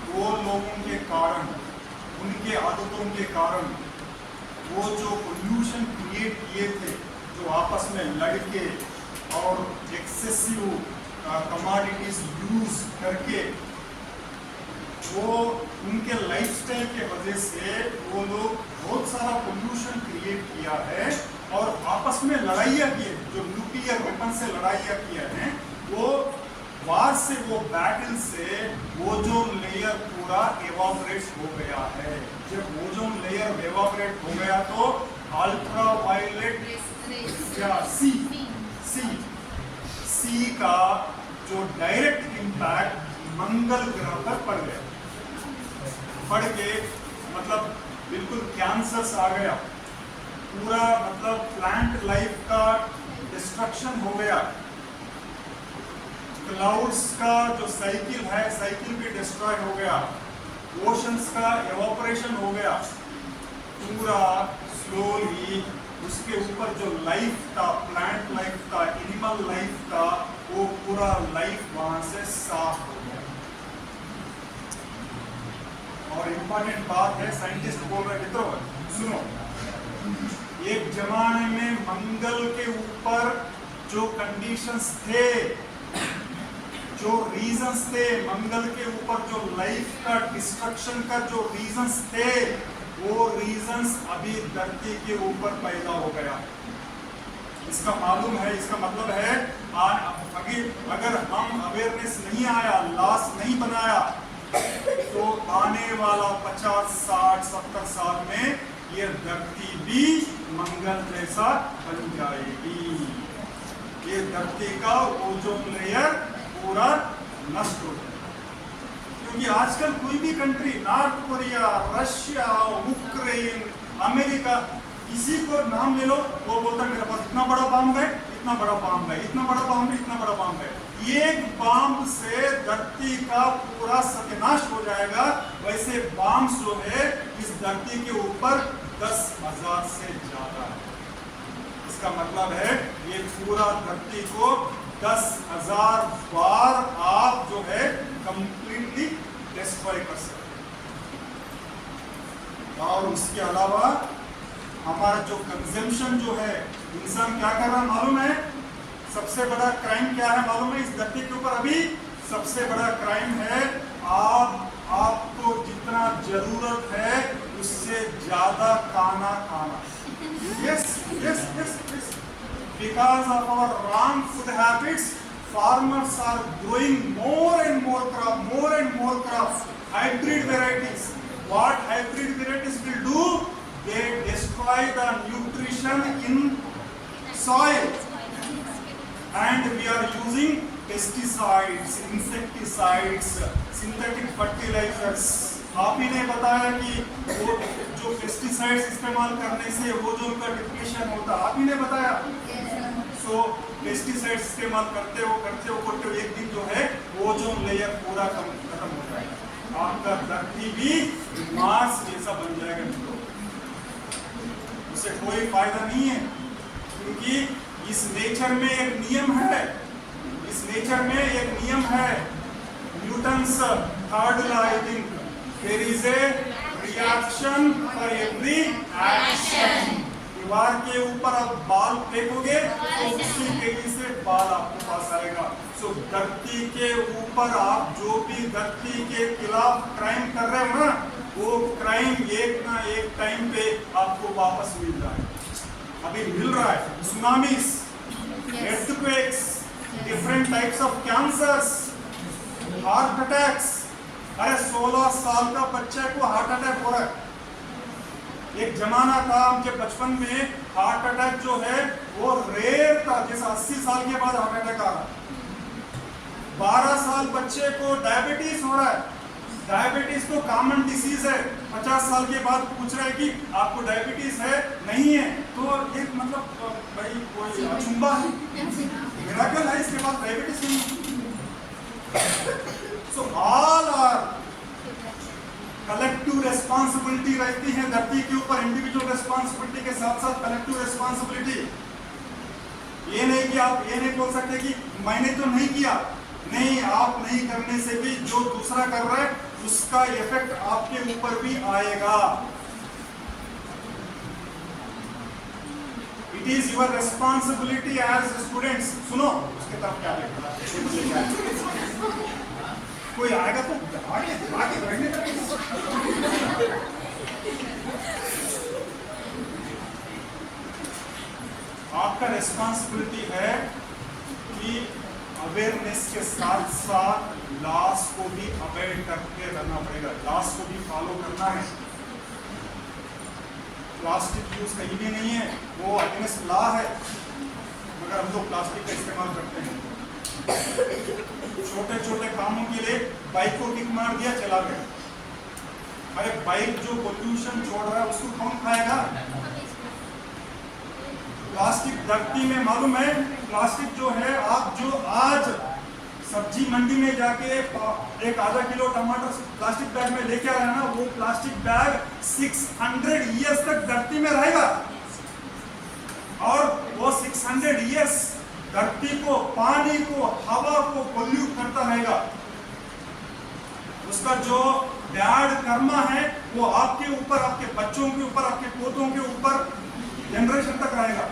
वो लोगों के कारण, उनके आदतों के कारण, वो जो पोल्यूशन क्रिएट किए थे, जो आपस में लड़के और एक्सेसिव कमोडिटीज यूज करके, वो उनके लाइफस्टाइल के वजह से वो लोग बहुत सारा पोल्यूशन क्रिएट किया है और आपस में लड़ाइयाँ किए, जो न्यूक्लियर वेपन से लड़ाइयाँ किए हैं, वो वार से, वो बैटल से ओजोन लेयर पूरा एवापोरेट हो गया है। जब ओजोन लेयर एवापोरेट हो गया तो अल्ट्रा वायलेट या सी का जो डायरेक्ट इम्पैक्ट मंगल ग्रह पर पड़ गया, पड़ के मतलब बिल्कुल कैंसर्स आ गया, पूरा मतलब प्लांट लाइफ का डिस्ट्रक्शन हो गया, क्लाउड्स का जो साइकिल है, साइकिल भी डिस्ट्रॉय हो गया, ओशंस का एवापोरेशन हो गया, पूरा स्लोली उसके ऊपर जो लाइफ था, प्लांट लाइफ था, एनिमल लाइफ था, वो पूरा लाइफ वहां से साफ हो गया। और इम्पोर्टेंट बात है, साइंटिस्ट बोल रहे मित्रों सुनो, एक जमाने में मंगल के ऊपर जो कंडीशंस थे, जो रीजंस थे, मंगल के ऊपर जो लाइफ का डिस्ट्रक्शन का जो रीजंस थे, वो रीजंस अभी धरती के ऊपर पैदा हो गया। इसका मालूम है, इसका मतलब है अगर हम अवेयरनेस नहीं आया, लॉस नहीं बनाया, तो आने वाला 50, 60, 70 साल में ये धरती भी मंगल जैसा बन जाएगी। ये धरती का ओजोन लेयर पूरा नष्ट हो जाएगा। क्योंकि आजकल कोई भी country, north Korea, Russia, Ukraine, America, किसी को नाम ले लो, वो बोलता है मेरे पास इतना बड़ा बम है, इतना बड़ा बम है, इतना बड़ा बम है, इतना बड़ा बम है। एक बम से धरती का पूरा सत्यानाश हो जाएगा। वैसे बम जो है इस धरती के ऊपर 10,000 से ज्यादा है। इसका मतलब है ये पूरा धरती को 10,000 बार आप जो है कंप्लीटली डिस्ट्रॉय कर सकते। और उसके अलावा हमारा जो कंजम्पशन जो है, इंसान क्या कर रहा है मालूम है? सबसे बड़ा क्राइम क्या है मालूम है? इस धरती के ऊपर अभी सबसे बड़ा क्राइम है आपको जितना जरूरत है उससे ज्यादा खाना खाना। Yes. Because of our wrong food habits, farmers are growing more and more crops, hybrid varieties. What hybrid varieties will do? They destroy the nutrition in soil. And we are using pesticides, insecticides, synthetic fertilizers. आप ही ने बताया कि वो जो pesticides इस्तेमाल करने से ozone का डिप्लीशन होता, आप ही ने बताया। सो पेस्टिसाइड्स इस्तेमाल करते हो एक दिन जो है ओजोन लेयर पूरा खत्म हो जाएगा। आपका धरती भी मार्स जैसा बन जाएगा मित्रों। उससे कोई फायदा नहीं है, क्योंकि इस नेचर में एक नियम है, Newton's third law, I think, there is a reaction for every action. दीवार के ऊपर आप बाल फेंकोगे तो उसी तेजी से बाल आपके पास आएगा। सो धरती के ऊपर आप जो भी धरती के खिलाफ क्राइम कर रहे हो ना, वो क्राइम एक ना एक टाइम पे आपको वापस मिल रहा है। अभी मिल रहा है। Tsunamis, earthquakes, different types of cancers, heart attacks। अरे 16 साल का बच्चे को हार्ट अटैक हो रहा है। एक जमाना था जब बचपन में हार्ट अटैक जो है वो रेयर था, जैसे 80 साल के बाद हार्ट अटैक आ रहा है। 12 साल बच्चे को डायबिटीज हो रहा है। डायबिटीज तो कॉमन डिसीज है। 50 साल के बाद पूछ रहा है कि आपको डायबिटीज है, नहीं है, तो एक मतलब भाई कोई अचंभा है, मिराकल है, इसके बाद डायबिटीज नहीं। So all are collective responsibility रहती है धरती के ऊपर। इंडिविजुअल रेस्पॉन्सिबिलिटी के साथ साथ कलेक्टिव रेस्पॉन्सिबिलिटी। ये नहीं कि आप ये नहीं बोल सकते कि मैंने तो नहीं किया, नहीं, आप नहीं करने से भी जो दूसरा कर रहा है उसका इफेक्ट आपके ऊपर भी आएगा। It is your responsibility as students. सुनो उसके तरफ क्या लिखा, कोई आएगा तो आगे बढ़ने आपका रेस्पॉन्सिबिलिटी है कि अवेयरनेस के साथ साथ लॉस को भी अवॉइड करके रहना पड़ेगा, लॉस को भी फॉलो करना है। प्लास्टिक यूज कहीं भी नहीं है, वो अगेंस्ट लॉ है, मगर हम लोग प्लास्टिक का इस्तेमाल करते हैं। छोटे छोटे कामों के लिए बाइक को किक मार दिया, चला गया। अरे बाइक जो पोल्यूशन छोड़ रहा है उसको कौन खाएगा? प्लास्टिक धरती में, मालूम है प्लास्टिक जो है, आप जो आज सब्जी मंडी में जाके एक आधा किलो टमाटर प्लास्टिक बैग में लेके आ रहे हैं ना, वो प्लास्टिक बैग 600 ईयर्स तक धरती में रहेगा। और वो 600 ईयर्स धरती को, पानी को, हवा को पोल्यूट करता रहेगा। उसका जो बैड कर्मा है वो आपके ऊपर, आपके बच्चों के ऊपर, आपके पोतों के ऊपर जनरेशन तक रहेगा।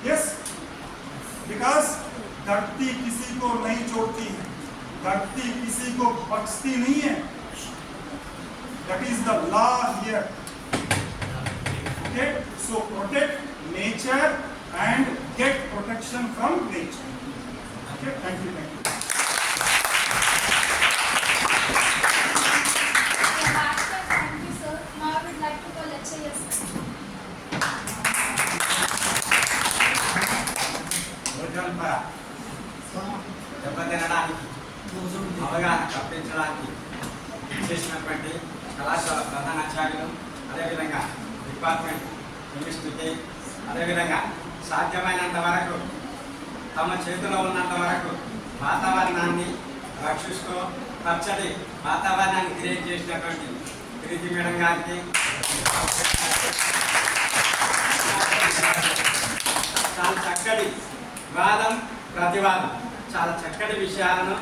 यस, बिकॉज धरती किसी को नहीं छोड़ती है, धरती किसी को बख्शती नहीं है। That is the law here. Okay, so protect nature and get protection from nature. Okay, thank you, thank you. Thank you, sir. Now I would like to call lecture yes, sir. దెబ్బతినడానికి అవగాహన కల్పించడానికి చేసినటువంటి కళాశాల ప్రధానాచార్యులు, అదేవిధంగా department కెమిస్ట్రీకి, అదేవిధంగా సాధ్యమైనంత వరకు తమ చేతిలో ఉన్నంత వరకు వాతావరణాన్ని రక్షిస్తూ పచ్చడి వాతావరణాన్ని క్రియేట్ చేసినటువంటి ప్రీతి మేడం గారికి, చాలా చక్కటి వాదం ప్రతివాదం, చాలా చక్కటి విషయాలను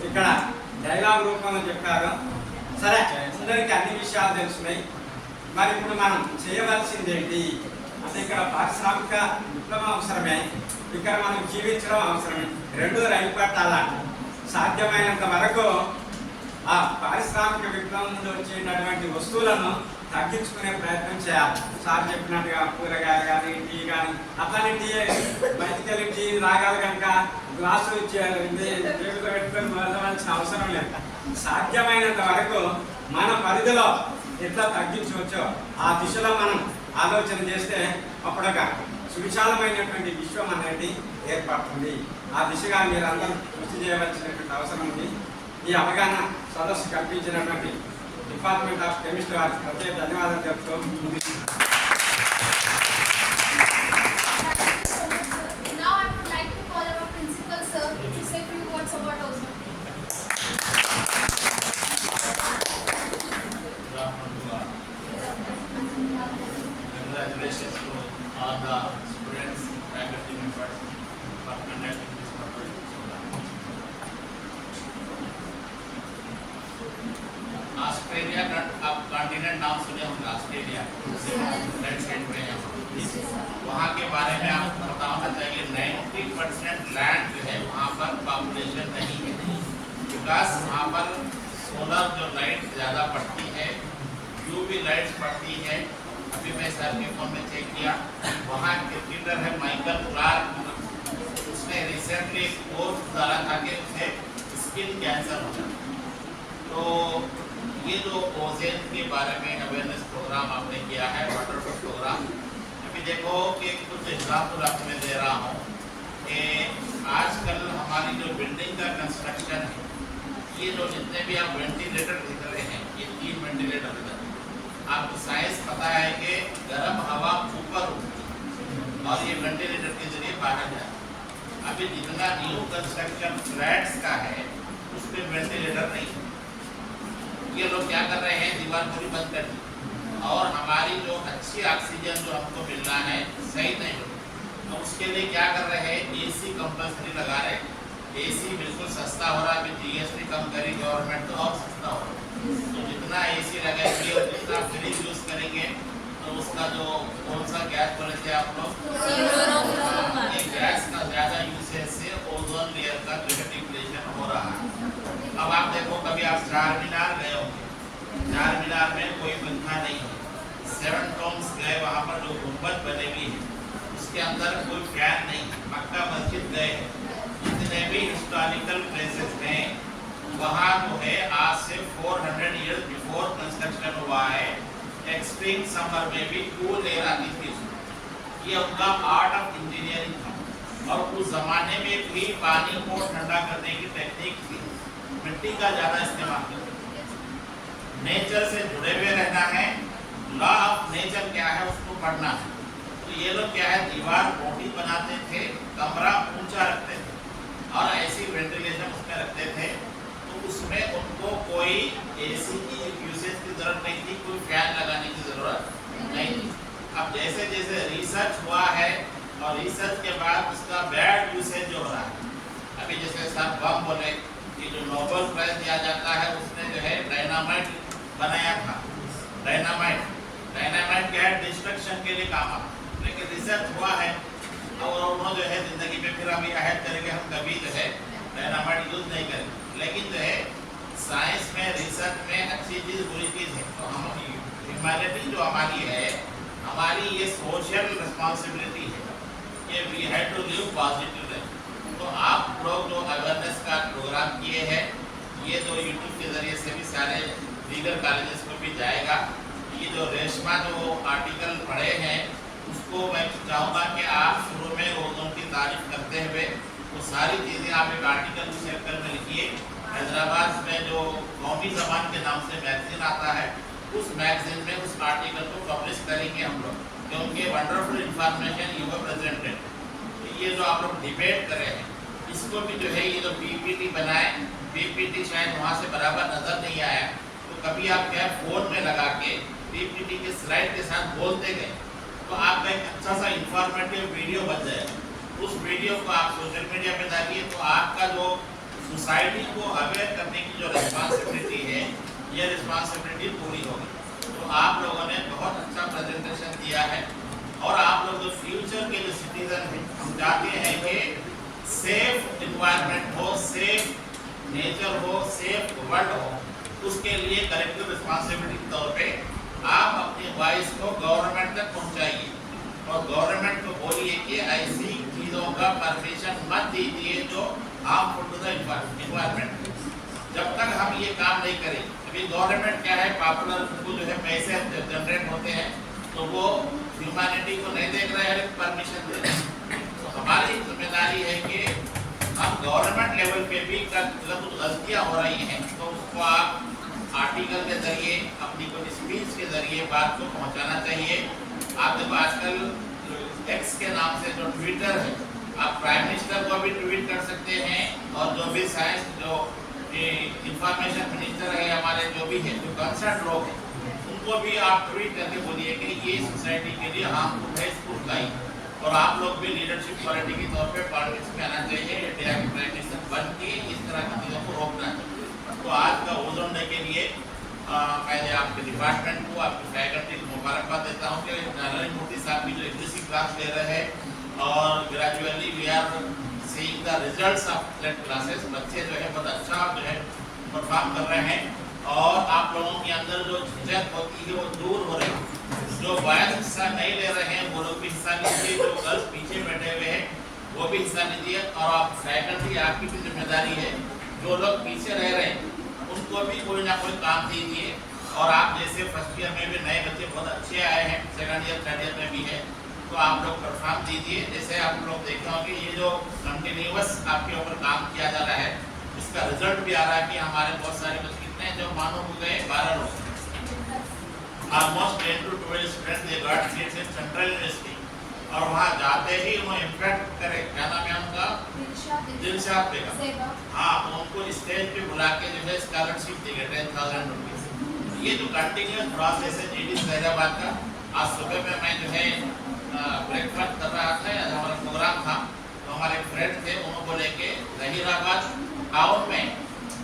ఇక్కడ డైలాగ్ రూపంలో చెప్పారు. సరే, అందరికీ అన్ని విషయాలు తెలుస్తున్నాయి. మరి ఇప్పుడు మనం చేయవలసింది ఏంటి అంటే, ఇక్కడ పారిశ్రామిక విప్లవం అవసరమే, ఇక్కడ మనం జీవించడం అవసరమే, రెండు రైలు పట్టాలంటే సాధ్యమైనంత వరకు ఆ పారిశ్రామిక విప్లవం నుండి వచ్చేటటువంటి వస్తువులను తగ్గించుకునే ప్రయత్నం చేయాలి. సార్ చెప్పినట్టుగా కూరగాయలు కానీ, టీ కానీ, అట్లానే టీ బయటికి వెళ్ళి టీ తాగాలి కనుక గ్లాసు టేబుల్ పెట్టుకొని వదలవలసిన అవసరం లేదు. సాధ్యమైనంత వరకు మన పరిధిలో ఎట్లా తగ్గించవచ్చో ఆ దిశలో మనం ఆలోచన చేస్తే అప్పుడొక సువిశాలమైనటువంటి విశ్వం అనేది ఏర్పడుతుంది. ఆ దిశగా మీరందరూ కృషి చేయవలసినటువంటి అవసరం ఉంది. ఈ అవగాహన సదస్సు కల్పించినటువంటి డిపార్ట్మెంట్ ఆఫ్ కెమిస్ట్రీ వారికి ప్రత్యేక ధన్యవాదాలు చెప్తూ Now I would like to call our principal, sir, to say few words about ozone. Congratulations to all the students, faculty members for conducting this program. Australia आप कॉन्टिनेंट नाम सुने होंगे, Australia left side में है, वहाँ के बारे में आपको बताना चाहिए। 90% लैंड जो है वहाँ पर पॉपुलेशन नहीं है, बिकॉज वहाँ पर सोलर जो लाइट ज़्यादा पड़ती है, यूवी लाइट्स पड़ती है। अभी मैं सर के फोन में चेक किया, वहाँ क्रिकेटर है माइकल क्लार्क, उसने रिसेंटली एक कोर्स डाला था कि उसे स्किन कैंसर हो जाए। तो ये जो ओजोन के बारे में अवेयरनेस प्रोग्राम आपने किया है, वाटरफुल प्रोग्राम, अभी देखो कि कुछ एग्जाम्पल आपको मैं दे रहा हूँ कि आजकल हमारी जो बिल्डिंग का कंस्ट्रक्शन है ये जो जितने भी आप वेंटिलेटर दिख रहे हैं, ये 3 वेंटिलेटर है। आपको साइंस पता है कि गर्म हवा ऊपर उठती और ये वेंटिलेटर के जरिए बाहर जाती है। अभी जितना न्यू कंस्ट्रक्शन फ्लैट्स का है उसमें वेंटिलेटर नहीं है। ये लोग क्या कर रहे हैं, दीवार पूरी बंद कर दी और हमारी जो अच्छी ऑक्सीजन जो हमको मिलना है सही नहीं हो, तो उसके लिए क्या कर रहे हैं, एसी कंपल्सरी लगा रहे हैं। एसी बिल्कुल सस्ता हो रहा है, अभी जीएसटी कम करी गवर्नमेंट तो और सस्ता हो रहा है। तो जितना एसी लगाएंगे और जितना फ्रिज यूज करेंगे तो उसका जो कौन सा गैस बोले थे आप लोग, ये गैस का ज्यादा यूसेज से ओजोन लेयर का जो है डिप्लेशन हो रहा है। अब आप देखो, कभी आप चार मीनार गए होंगे, चार मीनार में कोई पंखा नहीं है। 7 टॉम्स गए, वहाँ पर जो गुंबद बने हुई है उसके अंदर कोई फैन नहीं है। मक्का मस्जिद गए, जितने भी हिस्टोरिकल प्लेसेस हैं वहाँ जो है आज से 400 ईयर्स बिफोर कंस्ट्रक्शन हुआ है। एक्सट्रीम समर में भी कूल एयर आती थी। ये उनका आर्ट ऑफ इंजीनियरिंग था और उस जमाने में भी पानी को ठंडा करने की टेक्निक थी, मिट्टी का ज्यादा इस्तेमाल करते। नेचर से जुड़े हुए रहना है, लॉ ऑफ नेचर क्या है उसको पढ़ना है। तो ये लोग क्या है, दीवार मोटी बनाते थे, कमरा ऊंचा रखते थे और ऐसी वेंटिलेशन उसमें रखते थे, तो उसमें उनको कोई एसी की यूसेज की जरूरत नहीं थी, कोई फैन लगाने की जरूरत नहीं थी। अब जैसे जैसे रिसर्च हुआ है और रिसर्च के बाद उसका बैड यूसेज जो हो रहा है, अभी जैसे सर बम बोले कि जो नोबेल प्राइज दिया जाता है उसने जो है डायनामाइट बनाया था। डायनामाइट क्या है, डिस्ट्रक्शन के लिए काम आता, लेकिन रिसर्च हुआ है और उन्होंने जो है जिंदगी में फिर अभी अहद करेंगे हम कभी जो है डायनामाइट यूज नहीं करेंगे। लेकिन जो है साइंस में, रिसर्च में अच्छी चीज बुरी चीज है। तो हम ह्यूमैनिटी जो हमारी है, हमारी ये सोशल रिस्पॉन्सिबिलिटी है कि we have to live positive है। तो आप लोग जो अवेयरनेस का प्रोग्राम किए हैं, ये जो यूट्यूब के जरिए से भी सारे लीगल कॉलेजेस को भी जाएगा। ये जो रेशमा जो आर्टिकल पढ़े हैं उसको मैं चाहूँगा कि आप शुरू में ओजोन की तारीफ करते हुए वो सारी चीज़ें आप एक आर्टिकल उस चैप्टर में लिखिए। हैदराबाद में जो कौमी जबान के नाम से मैगजीन आता है, उस मैगजीन में उस आर्टिकल को पब्लिश करेंगे हम लोग, क्योंकि wonderful information you have presented. ये जो आप लोग डिबेट कर रहे हैं, इसको भी जो है ये जो पीपीटी बनाए, पीपीटी शायद वहाँ से बराबर नजर नहीं आया, तो कभी आप क्या फोन में लगा के पीपीटी के स्लाइड के साथ बोलते गए तो आपका एक अच्छा सा इंफॉर्मेटिव वीडियो बन जाएगा। उस वीडियो को आप सोशल मीडिया पे डालिए तो आपका जो सोसाइटी को अवेयर करने की जो रिस्पॉन्सिबिलिटी है, ये रिस्पॉन्सिबिलिटी पूरी होगी। तो आप लोगों ने बहुत अच्छा प्रेजेंटेशन दिया है और आप लोग जो फ्यूचर के जो सिटीजन हैं, हम चाहते हैं कि सेफ इन्वायरमेंट हो, सेफ नेचर हो, सेफ वर्ल्ड हो। उसके लिए कलेक्टिव रिस्पॉन्सिबिलिटी के तौर पे आप अपनी वॉइस को गवर्नमेंट तक पहुंचाइए और गवर्नमेंट को बोलिए कि ऐसी चीज़ों का परमिशन मत दीजिए जो हार्मफुल टू द एनवायरनमेंट। जब तक हम ये काम नहीं करें, अभी गवर्नमेंट क्या है, पॉपुलर को जो है पैसे जनरेट होते हैं तो वो ह्यूमैनिटी को नहीं देख रहे हैं, परमिशन दे रहे हैं। तो हमारी जिम्मेदारी है कि हम गवर्नमेंट लेवल पे भी कुछ गलतियाँ हो रही हैं तो उसको आप आर्टिकल के जरिए, अपनी कोई स्पीच के जरिए बात को पहुंचाना चाहिए। आप देखो आजकल एक्स के नाम से जो ट्विटर है, आप प्राइम मिनिस्टर को भी ट्वीट कर सकते हैं और जो भी साइंस जो इंफॉर्मेशन मिनिस्टर है हमारे, जो भी है, जो कंसर्न लोग हैं, उनको भी आप ट्वीट करके बोलिए कि ये सोसाइटी के लिए हार्मफुल है, इसको उठाइए। और आप लोग भी लीडरशिप क्वालिटी के तौर पे पॉलिटिक्स में आना चाहिए, इंडिया के प्राइम मिनिस्टर बन के इस तरह की चीज़ों को रोकना चाहिए। तो आज का ओजोन डे के लिए पहले आपके डिपार्टमेंट को, आपकी फैकल्टी को मुबारकबाद देता हूँ कि नरेंद्र मूर्ति साहब भी जो इंग्लिश की क्लास ले रहे हैं और gradually we are seeing the results of that classes. बच्चे जो है बहुत अच्छा जो है परफॉर्म कर रहे हैं और आप लोगों के अंदर जो झिझक होती है वो दूर हो रही है। जो बॉयज हिस्सा नहीं ले रहे हैं वो लोग भी हिस्सा लीजिए, जो गर्ल्स पीछे बैठे हुए हैं वो भी हिस्सा लीजिए और आप फैकल्टी, आपकी भी जिम्मेदारी है, जो लोग पीछे रह रहे हैं उनको भी कोई ना कोई काम दीजिए। और आप जैसे फर्स्ट ईयर में भी नए बच्चे बहुत अच्छे आए हैं, सेकंड ईयर थर्ड ईयर में भी है, तो आप लोग परफॉर्म दीजिए। जैसे आप लोग देखे होंगे ये जो कंटिन्यूअस आपके ऊपर काम किया जा रहा है, इसका रिजल्ट भी आ रहा है कि हमारे बहुत सारे बच्चे कितने हैं, जो मानो हो गए 12 लोग, almost 10 to 12 student they got seats in central university. और वहाँ जाते ही वो इम्पैक्ट करे, क्या नाम है उनका, दिलशाद बेगम। हाँ, उनको स्टेज पे बुला के जो है स्कॉलरशिप दी गई 10,000 रुपीज। ये जो कंटिन्यूस प्रोसेस है जीडी फैजाबाद का। आज सुबह में मैं जो है ब्रेकफास्ट कर रहा था, हमारा प्रोग्राम था, तो हमारे फ्रेंड थे, उन्होंने बोले कि जहीराबाद टाउन में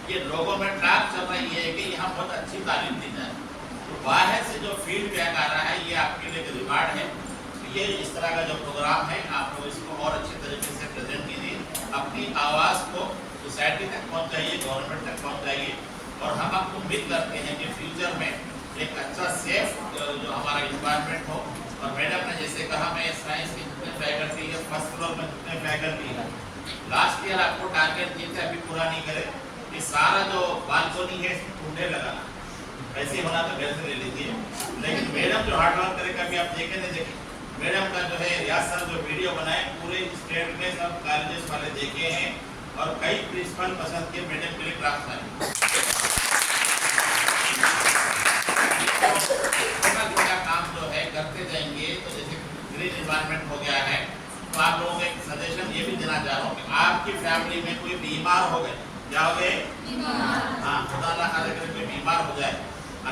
ये लोगों में ट्रैक चल रही है कि यहाँ बहुत अच्छी तालीम दी जाए। तो बाहर से जो फीडबैक आ रहा है ये आपके लिए रिवार्ड है। ये इस तरह का जो प्रोग्राम है आप लोग इसको और अच्छे तरीके से प्रेजेंट कीजिए, अपनी आवाज़ को सोसाइटी तक पहुँचाइए, गवर्नमेंट तक पहुँचाइए। और हम आपको उम्मीद करते हैं कि फ्यूचर में एक अच्छा सेफ जो हमारा इन्वायरमेंट हो। और मैडम ने जैसे कहा, मैं साइंस की जितने फैकल्टी है, फर्स्ट फ्लोर में जितने फैकल्टी है, लास्ट ईयर आपको टारगेट दिए थे, अभी पूरा नहीं करे कि सारा जो बालकोनी है इसमें कुंडे लगाना। ऐसे होना तो घर से ले लीजिए, लेकिन मैडम जो हार्ड वर्क करेगा, अभी आप देखे नहीं देखे, मैडम का जो है रियाज सर जो वीडियो बनाए पूरे स्टेट में सब कॉलेजेस वाले देखे हैं और कई प्रिंसिपल पसंद के मैडम के लिए क्लास आए। छोटा काम जो है करते जाएंगे, तो जैसे ग्रीन एनवायरनमेंट हो गया है, तो आप लोगों को एक सजेशन ये भी देना चाह रहा हूँ कि आपकी फैमिली में कोई बीमार हो गए, क्या हो गए, हाँ, खुदा ना खाते कोई बीमार हो जाए,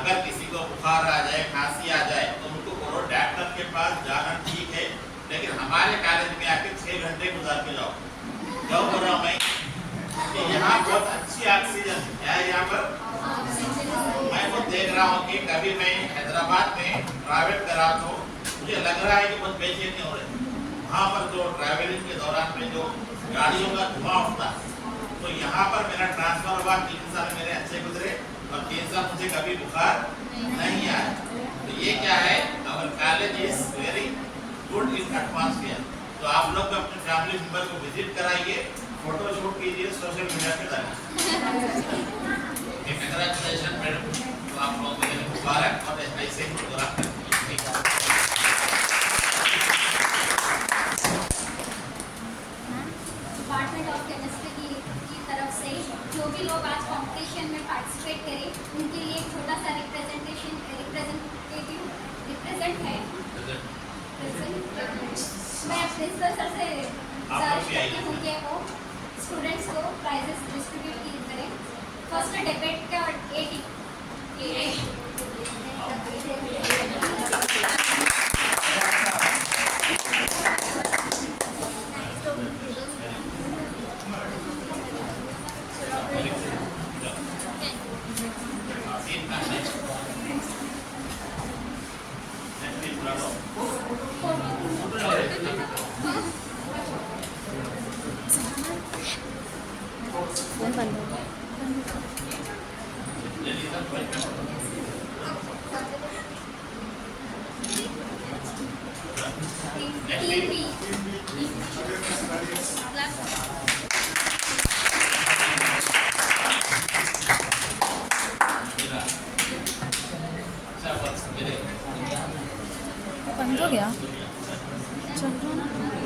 अगर किसी को बुखार आ जाए, खांसी आ जाए, तो उनको बोलो डॉक्टर के पास जाना ठीक है, लेकिन हमारे कॉलेज में आके 6 घंटे गुजार के जाओ। क्यों बोल रहा हूँ मैं कि यहाँ बहुत अच्छी ऑक्सीजन है। यहाँ पर मैं खुद देख रहा हूँ कि कभी मैं हैदराबाद में ट्रैवल करा तो मुझे लग रहा है कि बहुत बेचैनी हो रही है। वहाँ पर जो ट्रैवलिंग के दौरान में जो गाड़ियों का धुआं उठता, तो यहाँ पर मेरा ट्रांसफर हुआ, 3 साल मेरे अच्छे गुजरे और 3 साल मुझे कभी बुखार नहीं आया। तो ये क्या है, our college is very good in atmosphere. तो आप लोग अपने फैमिली मेंबर को विजिट कराइए, फोटो शूट कीजिए, सोशल मीडिया पे डालिए। कंग्रेचुलेशन मैडम, तो आप लोगों को मुबारक और ऐसे ही प्रोग्राम करें। डिपार्टमेंट ऑफ केमिस्ट्री की तरफ से जो भी लोग आज कंपटीशन में पार्टिसिपेट करें, उनके लिए एक छोटा सा रिप्रेजेंट है। मैं प्रिंसिपल सर से गुजारिश करती हूँ कि वो स्टूडेंट्स को प्राइजेस डिस्ट्रीब्यूट करें। फर्स्ट डिबेट का 80 बंद हो गया, चल रहा ना।